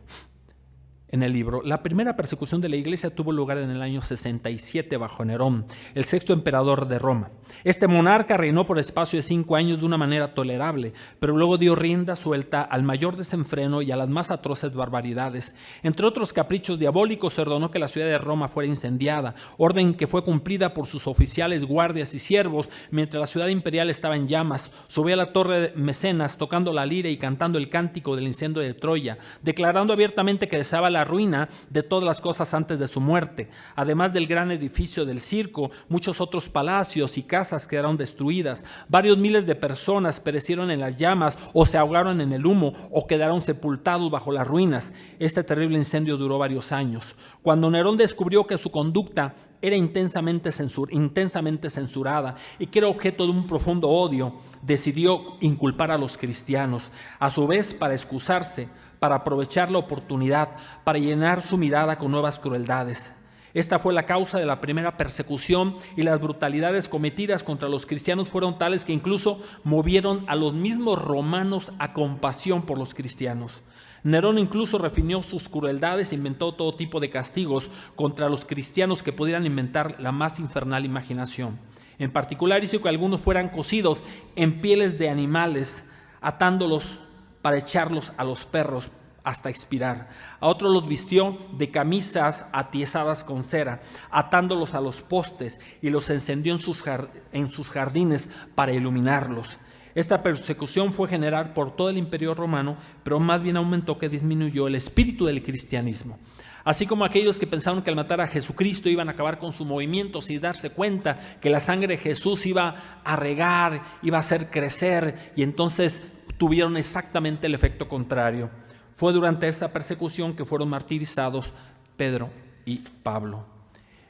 En el libro, la primera persecución de la iglesia tuvo lugar en el año 67 bajo Nerón, el sexto emperador de Roma. Este monarca reinó por espacio de 5 años de una manera tolerable, pero luego dio rienda suelta al mayor desenfreno y a las más atroces barbaridades. Entre otros caprichos diabólicos, se ordenó que la ciudad de Roma fuera incendiada, orden que fue cumplida por sus oficiales, guardias y siervos, mientras la ciudad imperial estaba en llamas. Subió a la torre de Mecenas tocando la lira y cantando el cántico del incendio de Troya, declarando abiertamente que deseaba la ruina de todas las cosas antes de su muerte. Además del gran edificio del circo, muchos otros palacios y casas quedaron destruidas. Varios miles de personas perecieron en las llamas o se ahogaron en el humo o quedaron sepultados bajo las ruinas. Este terrible incendio duró varios años. Cuando Nerón descubrió que su conducta era intensamente censurada y que era objeto de un profundo odio, decidió inculpar a los cristianos. A su vez, para excusarse, para aprovechar la oportunidad, para llenar su mirada con nuevas crueldades. Esta fue la causa de la primera persecución y las brutalidades cometidas contra los cristianos fueron tales que incluso movieron a los mismos romanos a compasión por los cristianos. Nerón incluso refirió sus crueldades e inventó todo tipo de castigos contra los cristianos que pudieran inventar la más infernal imaginación. En particular hizo que algunos fueran cosidos en pieles de animales, atándolos para echarlos a los perros hasta expirar. A otros los vistió de camisas atiezadas con cera, atándolos a los postes y los encendió en sus jardines para iluminarlos. Esta persecución fue general por todo el imperio romano, pero más bien aumentó que disminuyó el espíritu del cristianismo. Así como aquellos que pensaron que al matar a Jesucristo iban a acabar con sus movimientos y darse cuenta que la sangre de Jesús iba a regar, iba a hacer crecer, y entonces tuvieron exactamente el efecto contrario. Fue durante esa persecución que fueron martirizados Pedro y Pablo.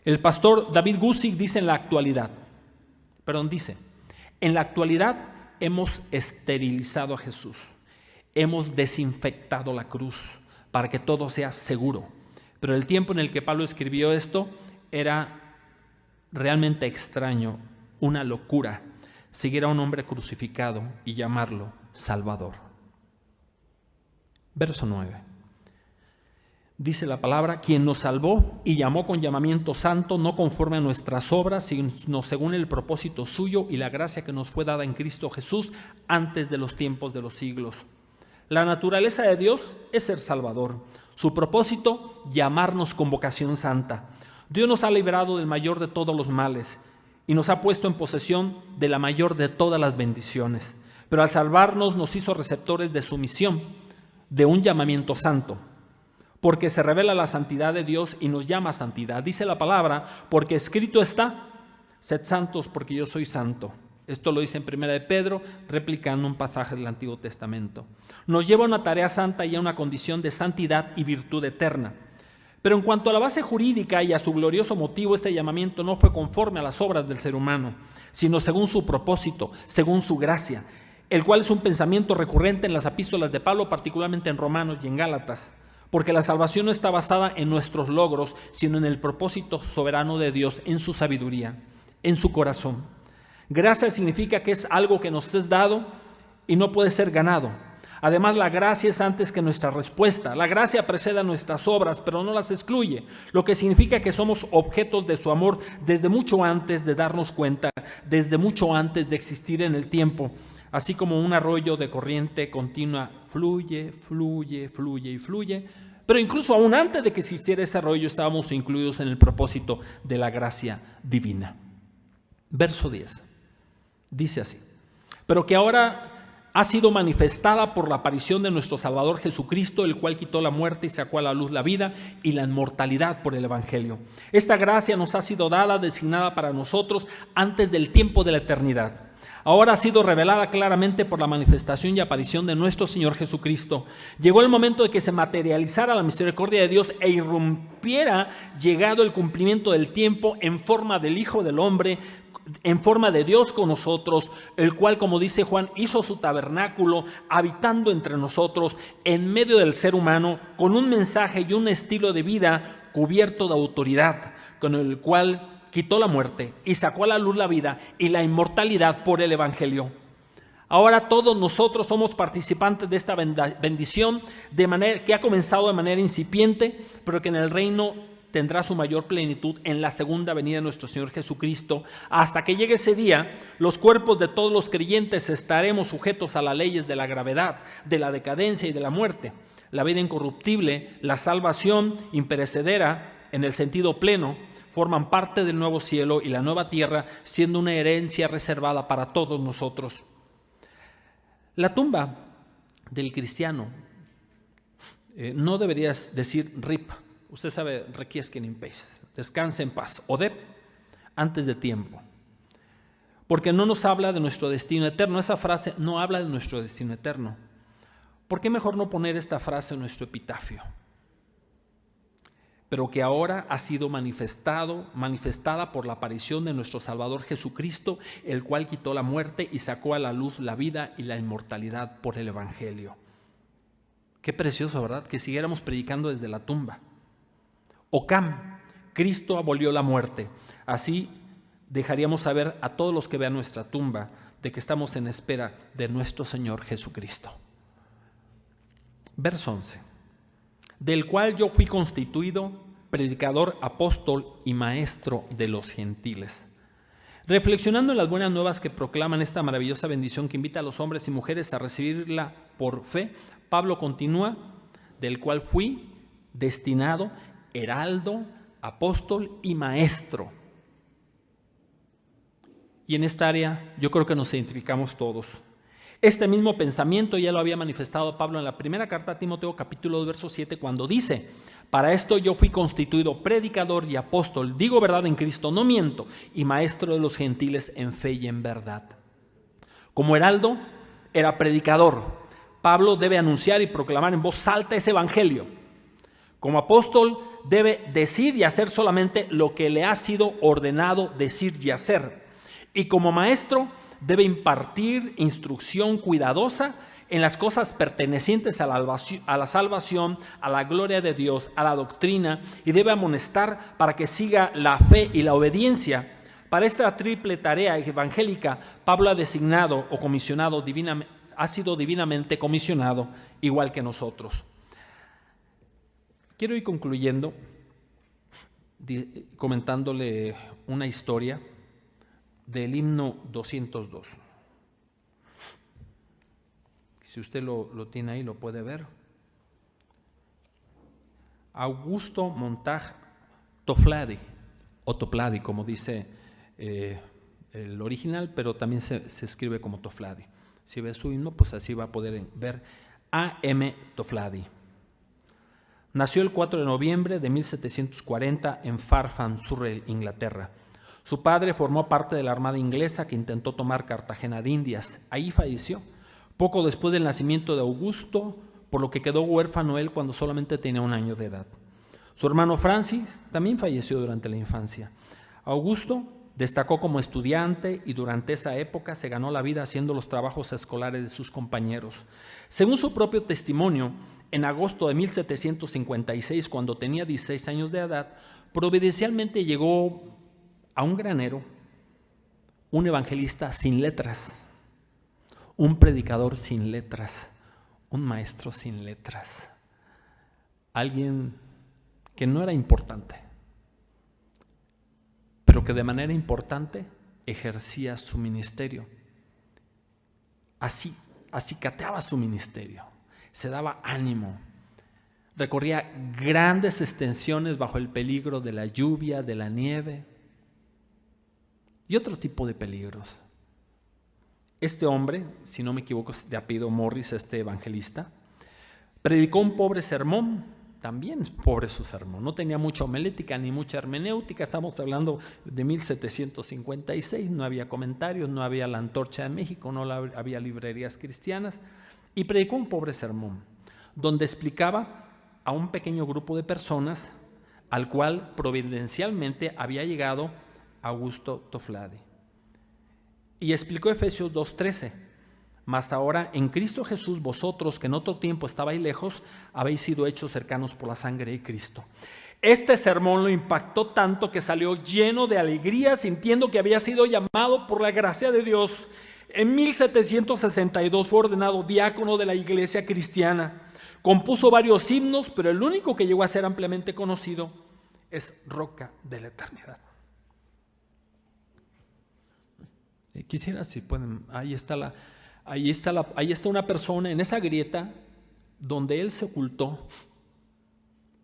El pastor David Guzik dice en la actualidad hemos esterilizado a Jesús, hemos desinfectado la cruz para que todo sea seguro. Pero el tiempo en el que Pablo escribió esto era realmente extraño, una locura, seguir a un hombre crucificado y llamarlo Salvador. Verso 9. Dice la palabra, quien nos salvó y llamó con llamamiento santo, no conforme a nuestras obras, sino según el propósito suyo y la gracia que nos fue dada en Cristo Jesús antes de los tiempos de los siglos. La naturaleza de Dios es ser salvador. Su propósito, llamarnos con vocación santa. Dios nos ha librado del mayor de todos los males y nos ha puesto en posesión de la mayor de todas las bendiciones. Pero al salvarnos nos hizo receptores de su misión, de un llamamiento santo. Porque se revela la santidad de Dios y nos llama a santidad. Dice la palabra, porque escrito está, sed santos porque yo soy santo. Esto lo dice en 1 de Pedro, replicando un pasaje del Antiguo Testamento. Nos lleva a una tarea santa y a una condición de santidad y virtud eterna. Pero en cuanto a la base jurídica y a su glorioso motivo, este llamamiento no fue conforme a las obras del ser humano, sino según su propósito, según su gracia, el cual es un pensamiento recurrente en las epístolas de Pablo, particularmente en Romanos y en Gálatas. Porque la salvación no está basada en nuestros logros, sino en el propósito soberano de Dios, en su sabiduría, en su corazón. Gracia significa que es algo que nos es dado y no puede ser ganado. Además, la gracia es antes que nuestra respuesta. La gracia precede a nuestras obras, pero no las excluye, lo que significa que somos objetos de su amor desde mucho antes de darnos cuenta, desde mucho antes de existir en el tiempo. Así como un arroyo de corriente continua fluye, fluye, fluye y fluye, pero incluso aún antes de que existiera ese arroyo estábamos incluidos en el propósito de la gracia divina. Verso 10, dice así, pero que ahora ha sido manifestada por la aparición de nuestro Salvador Jesucristo, el cual quitó la muerte y sacó a la luz la vida y la inmortalidad por el Evangelio. Esta gracia nos ha sido dada, designada para nosotros antes del tiempo de la eternidad. Ahora ha sido revelada claramente por la manifestación y aparición de nuestro Señor Jesucristo. Llegó el momento de que se materializara la misericordia de Dios e irrumpiera, llegado el cumplimiento del tiempo, en forma del Hijo del Hombre, en forma de Dios con nosotros, el cual, como dice Juan, hizo su tabernáculo habitando entre nosotros, en medio del ser humano, con un mensaje y un estilo de vida cubierto de autoridad, con el cual quitó la muerte y sacó a la luz la vida y la inmortalidad por el Evangelio. Ahora todos nosotros somos participantes de esta bendición, de manera que ha comenzado de manera incipiente, pero que en el reino tendrá su mayor plenitud en la segunda venida de nuestro Señor Jesucristo. Hasta que llegue ese día, los cuerpos de todos los creyentes estaremos sujetos a las leyes de la gravedad, de la decadencia y de la muerte. La vida incorruptible, la salvación imperecedera en el sentido pleno, forman parte del nuevo cielo y la nueva tierra, siendo una herencia reservada para todos nosotros. La tumba del cristiano no deberías decir RIP. Usted sabe, requiescat in pace, descanse en paz, o DEP, antes de tiempo. Porque no nos habla de nuestro destino eterno. Esa frase no habla de nuestro destino eterno. ¿Por qué mejor no poner esta frase en nuestro epitafio? Pero que ahora ha sido manifestada por la aparición de nuestro Salvador Jesucristo, el cual quitó la muerte y sacó a la luz la vida y la inmortalidad por el Evangelio. Qué precioso, ¿verdad? Que siguiéramos predicando desde la tumba. Ocam, Cristo abolió la muerte. Así dejaríamos saber a todos los que vean nuestra tumba de que estamos en espera de nuestro Señor Jesucristo. Verso 11. Del cual yo fui constituido predicador, apóstol y maestro de los gentiles. Reflexionando en las buenas nuevas que proclaman esta maravillosa bendición que invita a los hombres y mujeres a recibirla por fe, Pablo continúa, del cual fui destinado heraldo, apóstol y maestro. Y en esta área yo creo que nos identificamos todos. Este mismo pensamiento ya lo había manifestado Pablo en la primera carta a Timoteo, capítulo 2, verso 7, cuando dice: para esto yo fui constituido predicador y apóstol, digo verdad en Cristo, no miento, y maestro de los gentiles en fe y en verdad. Como heraldo, era predicador. Pablo debe anunciar y proclamar en voz alta ese evangelio. Como apóstol, debe decir y hacer solamente lo que le ha sido ordenado decir y hacer. Y como maestro, debe impartir instrucción cuidadosa en las cosas pertenecientes a la salvación, a la gloria de Dios, a la doctrina, y debe amonestar para que siga la fe y la obediencia. Para esta triple tarea evangélica, Pablo ha designado o comisionado ha sido divinamente comisionado, igual que nosotros. Quiero ir concluyendo comentándole una historia del himno 202. Si usted lo tiene ahí, lo puede ver. Augusto Montag Tofflady, o Toplady, como dice el original, pero también se escribe como Tofflady. Si ve su himno, pues así va a poder ver A.M. Tofflady. Nació el 4 de noviembre de 1740 en Farnham-Surrey, Inglaterra. Su padre formó parte de la armada inglesa que intentó tomar Cartagena de Indias. Ahí falleció, poco después del nacimiento de Augusto, por lo que quedó huérfano él cuando solamente tenía 1 año de edad. Su hermano Francis también falleció durante la infancia. Augusto destacó como estudiante y durante esa época se ganó la vida haciendo los trabajos escolares de sus compañeros. Según su propio testimonio, en agosto de 1756, cuando tenía 16 años de edad, providencialmente llegó a un granero un evangelista sin letras, un predicador sin letras, un maestro sin letras, alguien que no era importante, pero que de manera importante ejercía su ministerio. Así acicateaba su ministerio, se daba ánimo, recorría grandes extensiones bajo el peligro de la lluvia, de la nieve y otro tipo de peligros. Este hombre, si no me equivoco, de apellido Morris, este evangelista, predicó un pobre sermón, también es pobre su sermón, no tenía mucha homilética ni mucha hermenéutica, estamos hablando de 1756, no había comentarios, no había la Antorcha de México, no había librerías cristianas, y predicó un pobre sermón, donde explicaba a un pequeño grupo de personas al cual providencialmente había llegado Augusto Tofflady. Y explicó Efesios 2:13, mas ahora en Cristo Jesús vosotros que en otro tiempo estabais lejos, habéis sido hechos cercanos por la sangre de Cristo. Este sermón lo impactó tanto que salió lleno de alegría, sintiendo que había sido llamado por la gracia de Dios. En 1762 fue ordenado diácono de la iglesia cristiana. Compuso varios himnos, pero el único que llegó a ser ampliamente conocido es Roca de la Eternidad. Quisiera, si pueden, ahí está una persona en esa grieta donde él se ocultó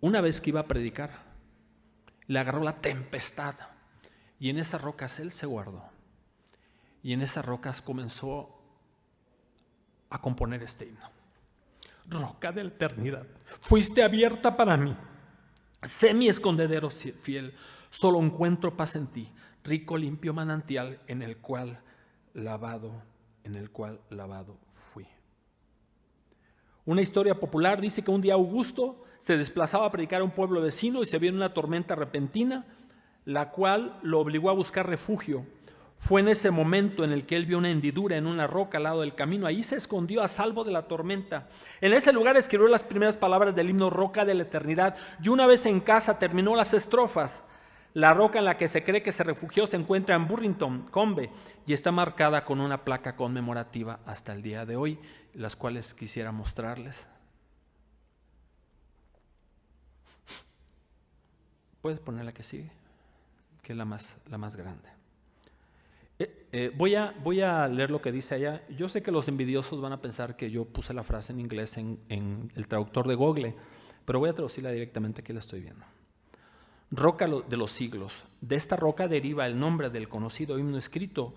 una vez que iba a predicar. Le agarró la tempestad y en esas rocas él se guardó. Y en esas rocas comenzó a componer este himno. Roca de la eternidad, fuiste abierta para mí. Sé mi escondedero fiel, solo encuentro paz en ti. Rico, limpio manantial en el cual lavado fui. Una historia popular dice que un día Augusto se desplazaba a predicar a un pueblo vecino y se vio en una tormenta repentina, la cual lo obligó a buscar refugio. Fue en ese momento en el que él vio una hendidura en una roca al lado del camino. Ahí se escondió a salvo de la tormenta. En ese lugar escribió las primeras palabras del himno Roca de la Eternidad y una vez en casa terminó las estrofas. La roca en la que se cree que se refugió se encuentra en Burrington, Combe, y está marcada con una placa conmemorativa hasta el día de hoy, las cuales quisiera mostrarles. Puedes poner la que sigue, que es la más grande. Voy a leer lo que dice allá. Yo sé que los envidiosos van a pensar que yo puse la frase en inglés en el traductor de Google, pero voy a traducirla directamente, aquí la estoy viendo. Roca de los siglos. De esta roca deriva el nombre del conocido himno escrito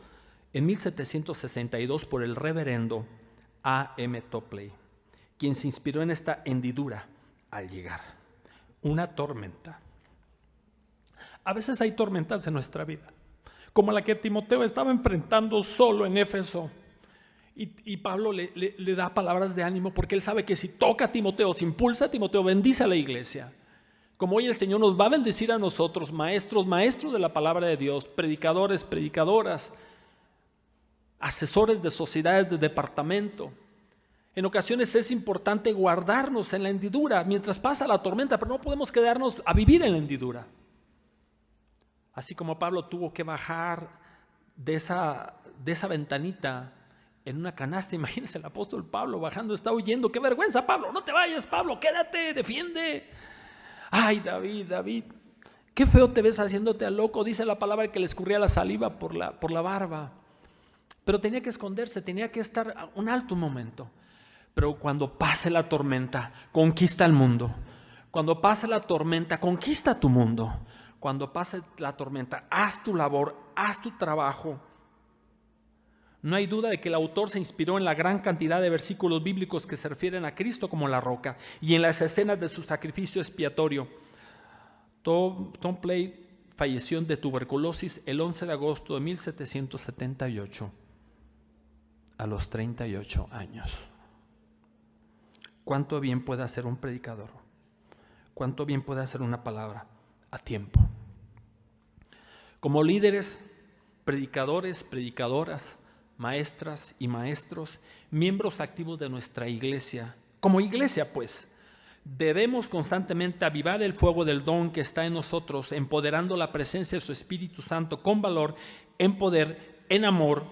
en 1762 por el reverendo A.M. Topley, quien se inspiró en esta hendidura al llegar. Una tormenta. A veces hay tormentas en nuestra vida, como la que Timoteo estaba enfrentando solo en Éfeso. Y Pablo le da palabras de ánimo porque él sabe que si toca a Timoteo, si impulsa a Timoteo, bendice a la iglesia. Como hoy el Señor nos va a bendecir a nosotros, maestros de la palabra de Dios, predicadores, predicadoras, asesores de sociedades de departamento. En ocasiones es importante guardarnos en la hendidura mientras pasa la tormenta, pero no podemos quedarnos a vivir en la hendidura. Así como Pablo tuvo que bajar de esa ventanita en una canasta, imagínense el apóstol Pablo bajando, está huyendo. ¡Qué vergüenza, Pablo! ¡No te vayas, Pablo! ¡Quédate! ¡Defiende! Ay, David, David, qué feo te ves haciéndote al loco. Dice la palabra que le escurría la saliva por la barba. Pero tenía que esconderse, tenía que estar un alto momento. Pero cuando pase la tormenta, conquista el mundo. Cuando pase la tormenta, conquista tu mundo. Cuando pase la tormenta, haz tu labor, haz tu trabajo. No hay duda de que el autor se inspiró en la gran cantidad de versículos bíblicos que se refieren a Cristo como la roca y en las escenas de su sacrificio expiatorio. Tom Plate falleció de tuberculosis el 11 de agosto de 1778, a los 38 años. ¿Cuánto bien puede hacer un predicador? ¿Cuánto bien puede hacer una palabra a tiempo? Como líderes, predicadores, predicadoras, maestras y maestros, miembros activos de nuestra iglesia, como iglesia pues, debemos constantemente avivar el fuego del don que está en nosotros, empoderando la presencia de su Espíritu Santo con valor, en poder, en amor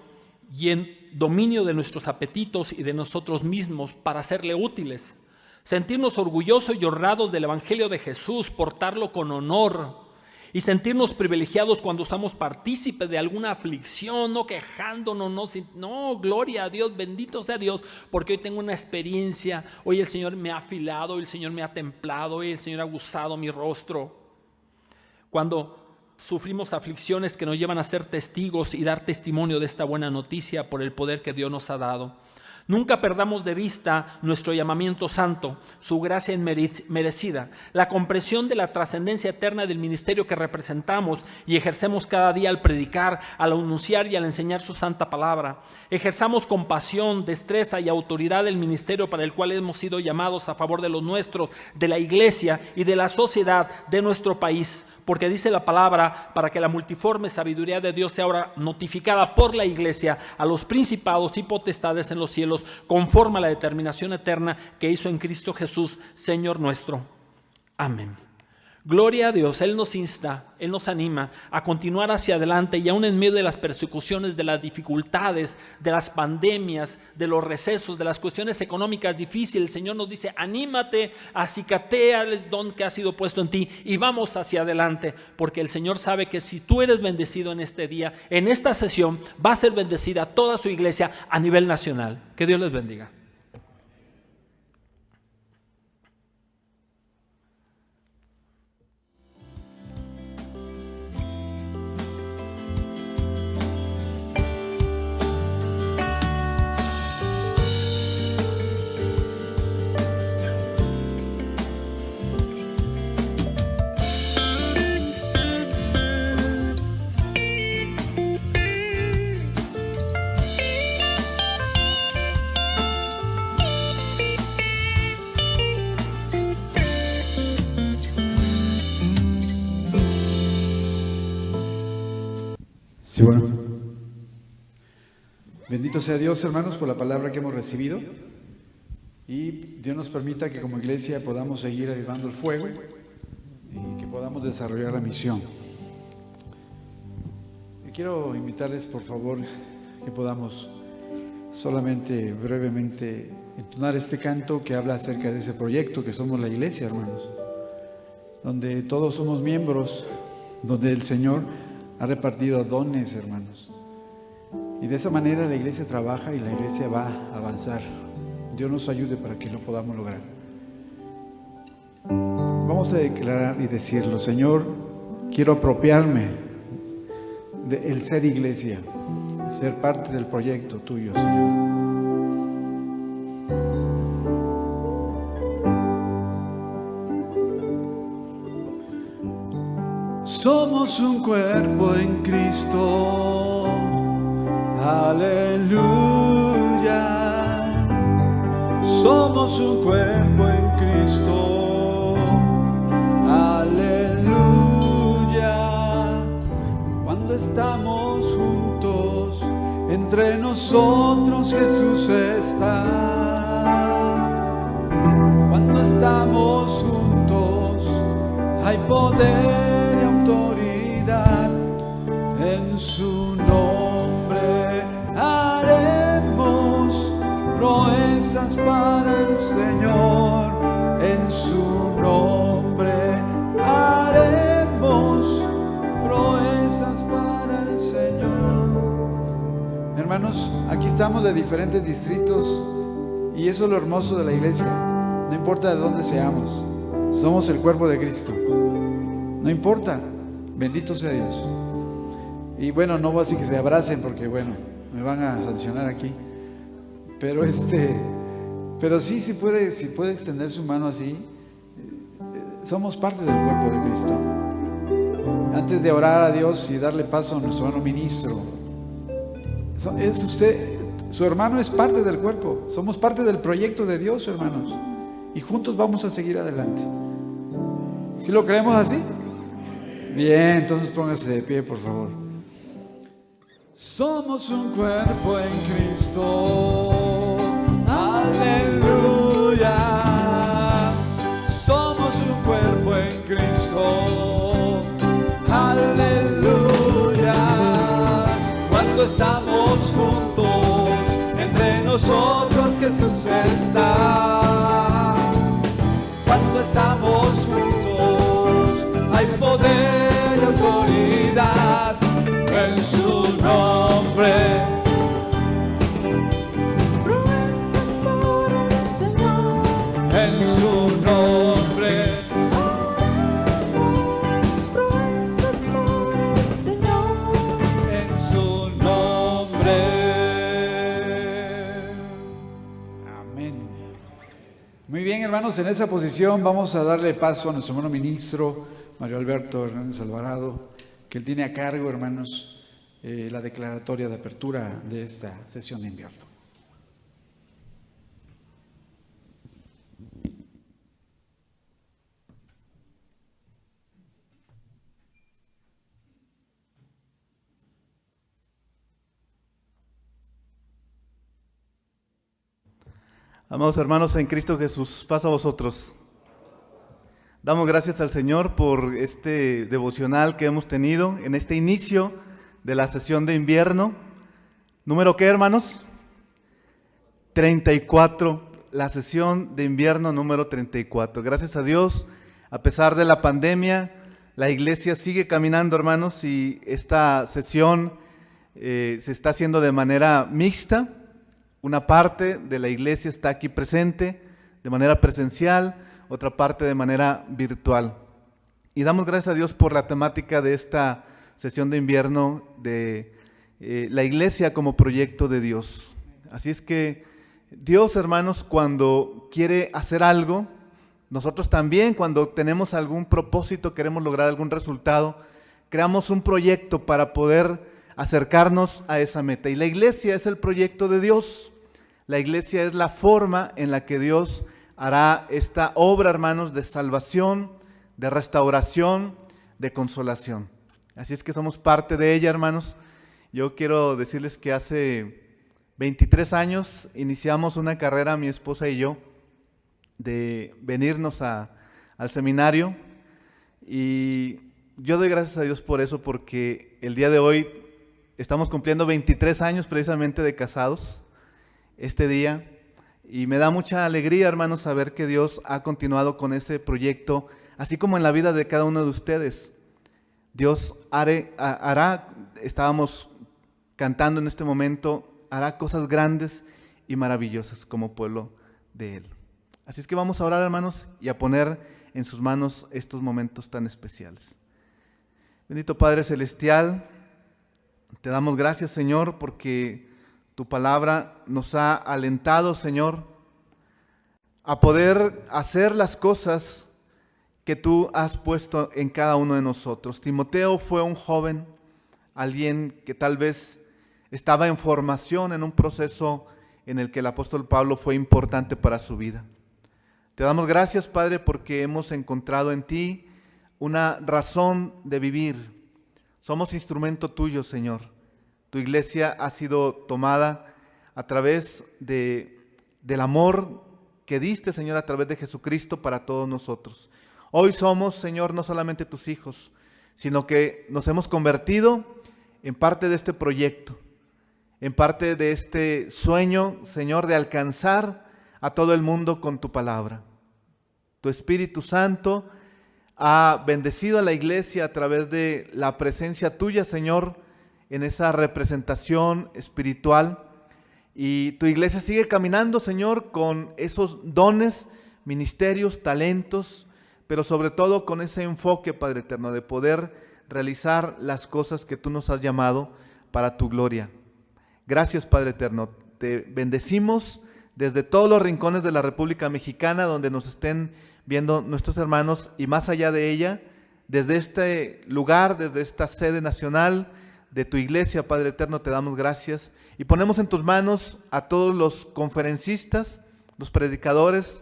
y en dominio de nuestros apetitos y de nosotros mismos para serle útiles. Sentirnos orgullosos y honrados del Evangelio de Jesús, portarlo con honor y sentirnos privilegiados cuando somos partícipes de alguna aflicción, no quejándonos, no, gloria a Dios, bendito sea Dios, porque hoy tengo una experiencia, hoy el Señor me ha afilado, hoy el Señor me ha templado, hoy el Señor ha gozado mi rostro. Cuando sufrimos aflicciones que nos llevan a ser testigos y dar testimonio de esta buena noticia por el poder que Dios nos ha dado. Nunca perdamos de vista nuestro llamamiento santo, su gracia merecida, la comprensión de la trascendencia eterna del ministerio que representamos y ejercemos cada día al predicar, al anunciar y al enseñar su santa palabra. Ejerzamos con pasión, destreza y autoridad el ministerio para el cual hemos sido llamados a favor de los nuestros, de la iglesia y de la sociedad de nuestro país. Porque dice la palabra, para que la multiforme sabiduría de Dios sea ahora notificada por la iglesia a los principados y potestades en los cielos, conforme a la determinación eterna que hizo en Cristo Jesús, Señor nuestro. Amén. Gloria a Dios, Él nos insta, Él nos anima a continuar hacia adelante y aún en medio de las persecuciones, de las dificultades, de las pandemias, de los recesos, de las cuestiones económicas difíciles. El Señor nos dice, anímate, acicatea el don que ha sido puesto en ti y vamos hacia adelante, porque el Señor sabe que si tú eres bendecido en este día, en esta sesión, va a ser bendecida toda su iglesia a nivel nacional. Que Dios les bendiga. Sí, bueno. Bendito sea Dios, hermanos, por la palabra que hemos recibido. Y Dios nos permita que como iglesia podamos seguir avivando el fuego y que podamos desarrollar la misión. Y quiero invitarles, por favor, que podamos solamente brevemente entonar este canto que habla acerca de ese proyecto que somos la iglesia, hermanos, donde todos somos miembros, donde el Señor ha repartido dones, hermanos, y de esa manera la iglesia trabaja y la iglesia va a avanzar. Dios nos ayude para que lo podamos lograr. Vamos a declarar y decirlo: Señor, quiero apropiarme del ser iglesia, ser parte del proyecto tuyo, Señor. Somos un cuerpo en Cristo, aleluya. Somos un cuerpo en Cristo, aleluya. Cuando estamos juntos, entre nosotros Jesús está. Cuando estamos juntos, hay poder, autoridad, en su nombre haremos proezas para el Señor, en su nombre Hermanos, aquí estamos de diferentes distritos y eso es lo hermoso de la iglesia. No importa de dónde seamos, somos el cuerpo de Cristo. No importa, bendito sea Dios. Y bueno, no voy a decir que se abracen porque bueno, me van a sancionar aquí. Pero sí puede extender su mano así. Somos parte del cuerpo de Cristo. Antes de orar a Dios y darle paso a nuestro hermano ministro, es usted, su hermano es parte del cuerpo. Somos parte del proyecto de Dios, hermanos. Y juntos vamos a seguir adelante. ¿Sí lo creemos así? Bien, entonces póngase de pie, por favor. Somos un cuerpo en Cristo. Aleluya. Somos un cuerpo en Cristo. Aleluya. Cuando estamos juntos, entre nosotros Jesús está. Cuando estamos juntos, hay poder y autoridad en su nombre. Proezas por el Señor, En su nombre. proezas por el Señor. En su nombre. Amén. Muy bien, hermanos, en esa posición vamos a darle paso a nuestro hermano ministro, Mario Alberto Hernández Alvarado, que él tiene a cargo, hermanos, la declaratoria de apertura de esta sesión de invierno. Amados hermanos en Cristo Jesús, paz a vosotros. Damos gracias al Señor por este devocional que hemos tenido en este inicio de la sesión de invierno. ¿Número qué, hermanos? 34, la sesión de invierno número 34. Gracias a Dios, a pesar de la pandemia, la iglesia sigue caminando, hermanos, y esta sesión se está haciendo de manera mixta. Una parte de la iglesia está aquí presente de manera presencial, otra parte de manera virtual. Y damos gracias a Dios por la temática de esta sesión de invierno de la iglesia como proyecto de Dios. Así es que Dios, hermanos, cuando quiere hacer algo, nosotros también cuando tenemos algún propósito, queremos lograr algún resultado, creamos un proyecto para poder acercarnos a esa meta. Y la iglesia es el proyecto de Dios. La iglesia es la forma en la que Dios hará esta obra, hermanos, de salvación, de restauración, de consolación. Así es que somos parte de ella, hermanos. Yo quiero decirles que hace 23 años iniciamos una carrera, mi esposa y yo, de venirnos al seminario. Y yo doy gracias a Dios por eso, porque el día de hoy estamos cumpliendo 23 años precisamente de casados. Este día, y me da mucha alegría, hermanos, saber que Dios ha continuado con ese proyecto, así como en la vida de cada uno de ustedes. Dios hará, estábamos cantando en este momento, hará cosas grandes y maravillosas como pueblo de Él. Así es que vamos a orar, hermanos, y a poner en sus manos estos momentos tan especiales. Bendito Padre Celestial, te damos gracias, Señor, porque tu palabra nos ha alentado, Señor, a poder hacer las cosas que tú has puesto en cada uno de nosotros. Timoteo fue un joven, alguien que tal vez estaba en formación en un proceso en el que el apóstol Pablo fue importante para su vida. Te damos gracias, Padre, porque hemos encontrado en ti una razón de vivir. Somos instrumento tuyo, Señor. Tu iglesia ha sido tomada a través del amor que diste, Señor, a través de Jesucristo para todos nosotros. Hoy somos, Señor, no solamente tus hijos, sino que nos hemos convertido en parte de este proyecto, en parte de este sueño, Señor, de alcanzar a todo el mundo con tu palabra. Tu Espíritu Santo ha bendecido a la iglesia a través de la presencia tuya, Señor, en esa representación espiritual. Y tu iglesia sigue caminando, Señor, con esos dones, ministerios, talentos, pero sobre todo con ese enfoque, Padre eterno, de poder realizar las cosas que tú nos has llamado para tu gloria. Gracias, Padre eterno. Te bendecimos desde todos los rincones de la República Mexicana, donde nos estén viendo nuestros hermanos, y más allá de ella, desde este lugar, desde esta sede nacional de tu iglesia, Padre eterno, te damos gracias y ponemos en tus manos a todos los conferencistas, los predicadores,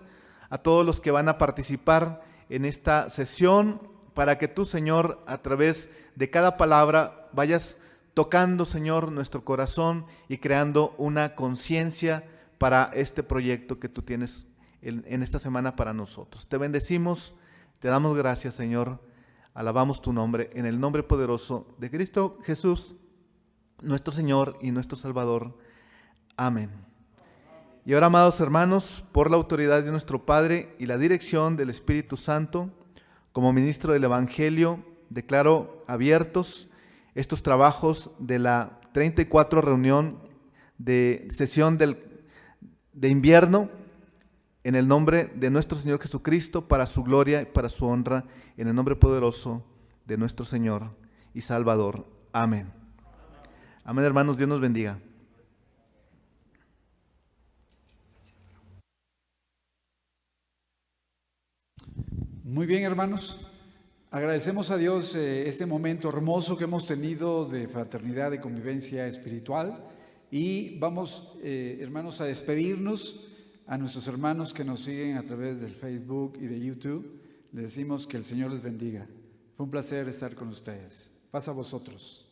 a todos los que van a participar en esta sesión, para que tú, Señor, a través de cada palabra vayas tocando, Señor, nuestro corazón y creando una conciencia para este proyecto que tú tienes en esta semana para nosotros. Te bendecimos, te damos gracias, Señor, alabamos tu nombre, en el nombre poderoso de Cristo Jesús, nuestro Señor y nuestro Salvador. Amén. Y ahora, amados hermanos, por la autoridad de nuestro Padre y la dirección del Espíritu Santo, como ministro del Evangelio, declaro abiertos estos trabajos de la 34 reunión de sesión de invierno, en el nombre de nuestro Señor Jesucristo, para su gloria y para su honra, en el nombre poderoso de nuestro Señor y Salvador. Amén. Amén, hermanos, Dios nos bendiga. Muy bien, hermanos. Agradecemos a Dios este momento hermoso que hemos tenido de fraternidad, de convivencia espiritual. Y vamos, hermanos, a despedirnos. A nuestros hermanos que nos siguen a través del Facebook y de YouTube, les decimos que el Señor les bendiga. Fue un placer estar con ustedes. Paz a vosotros.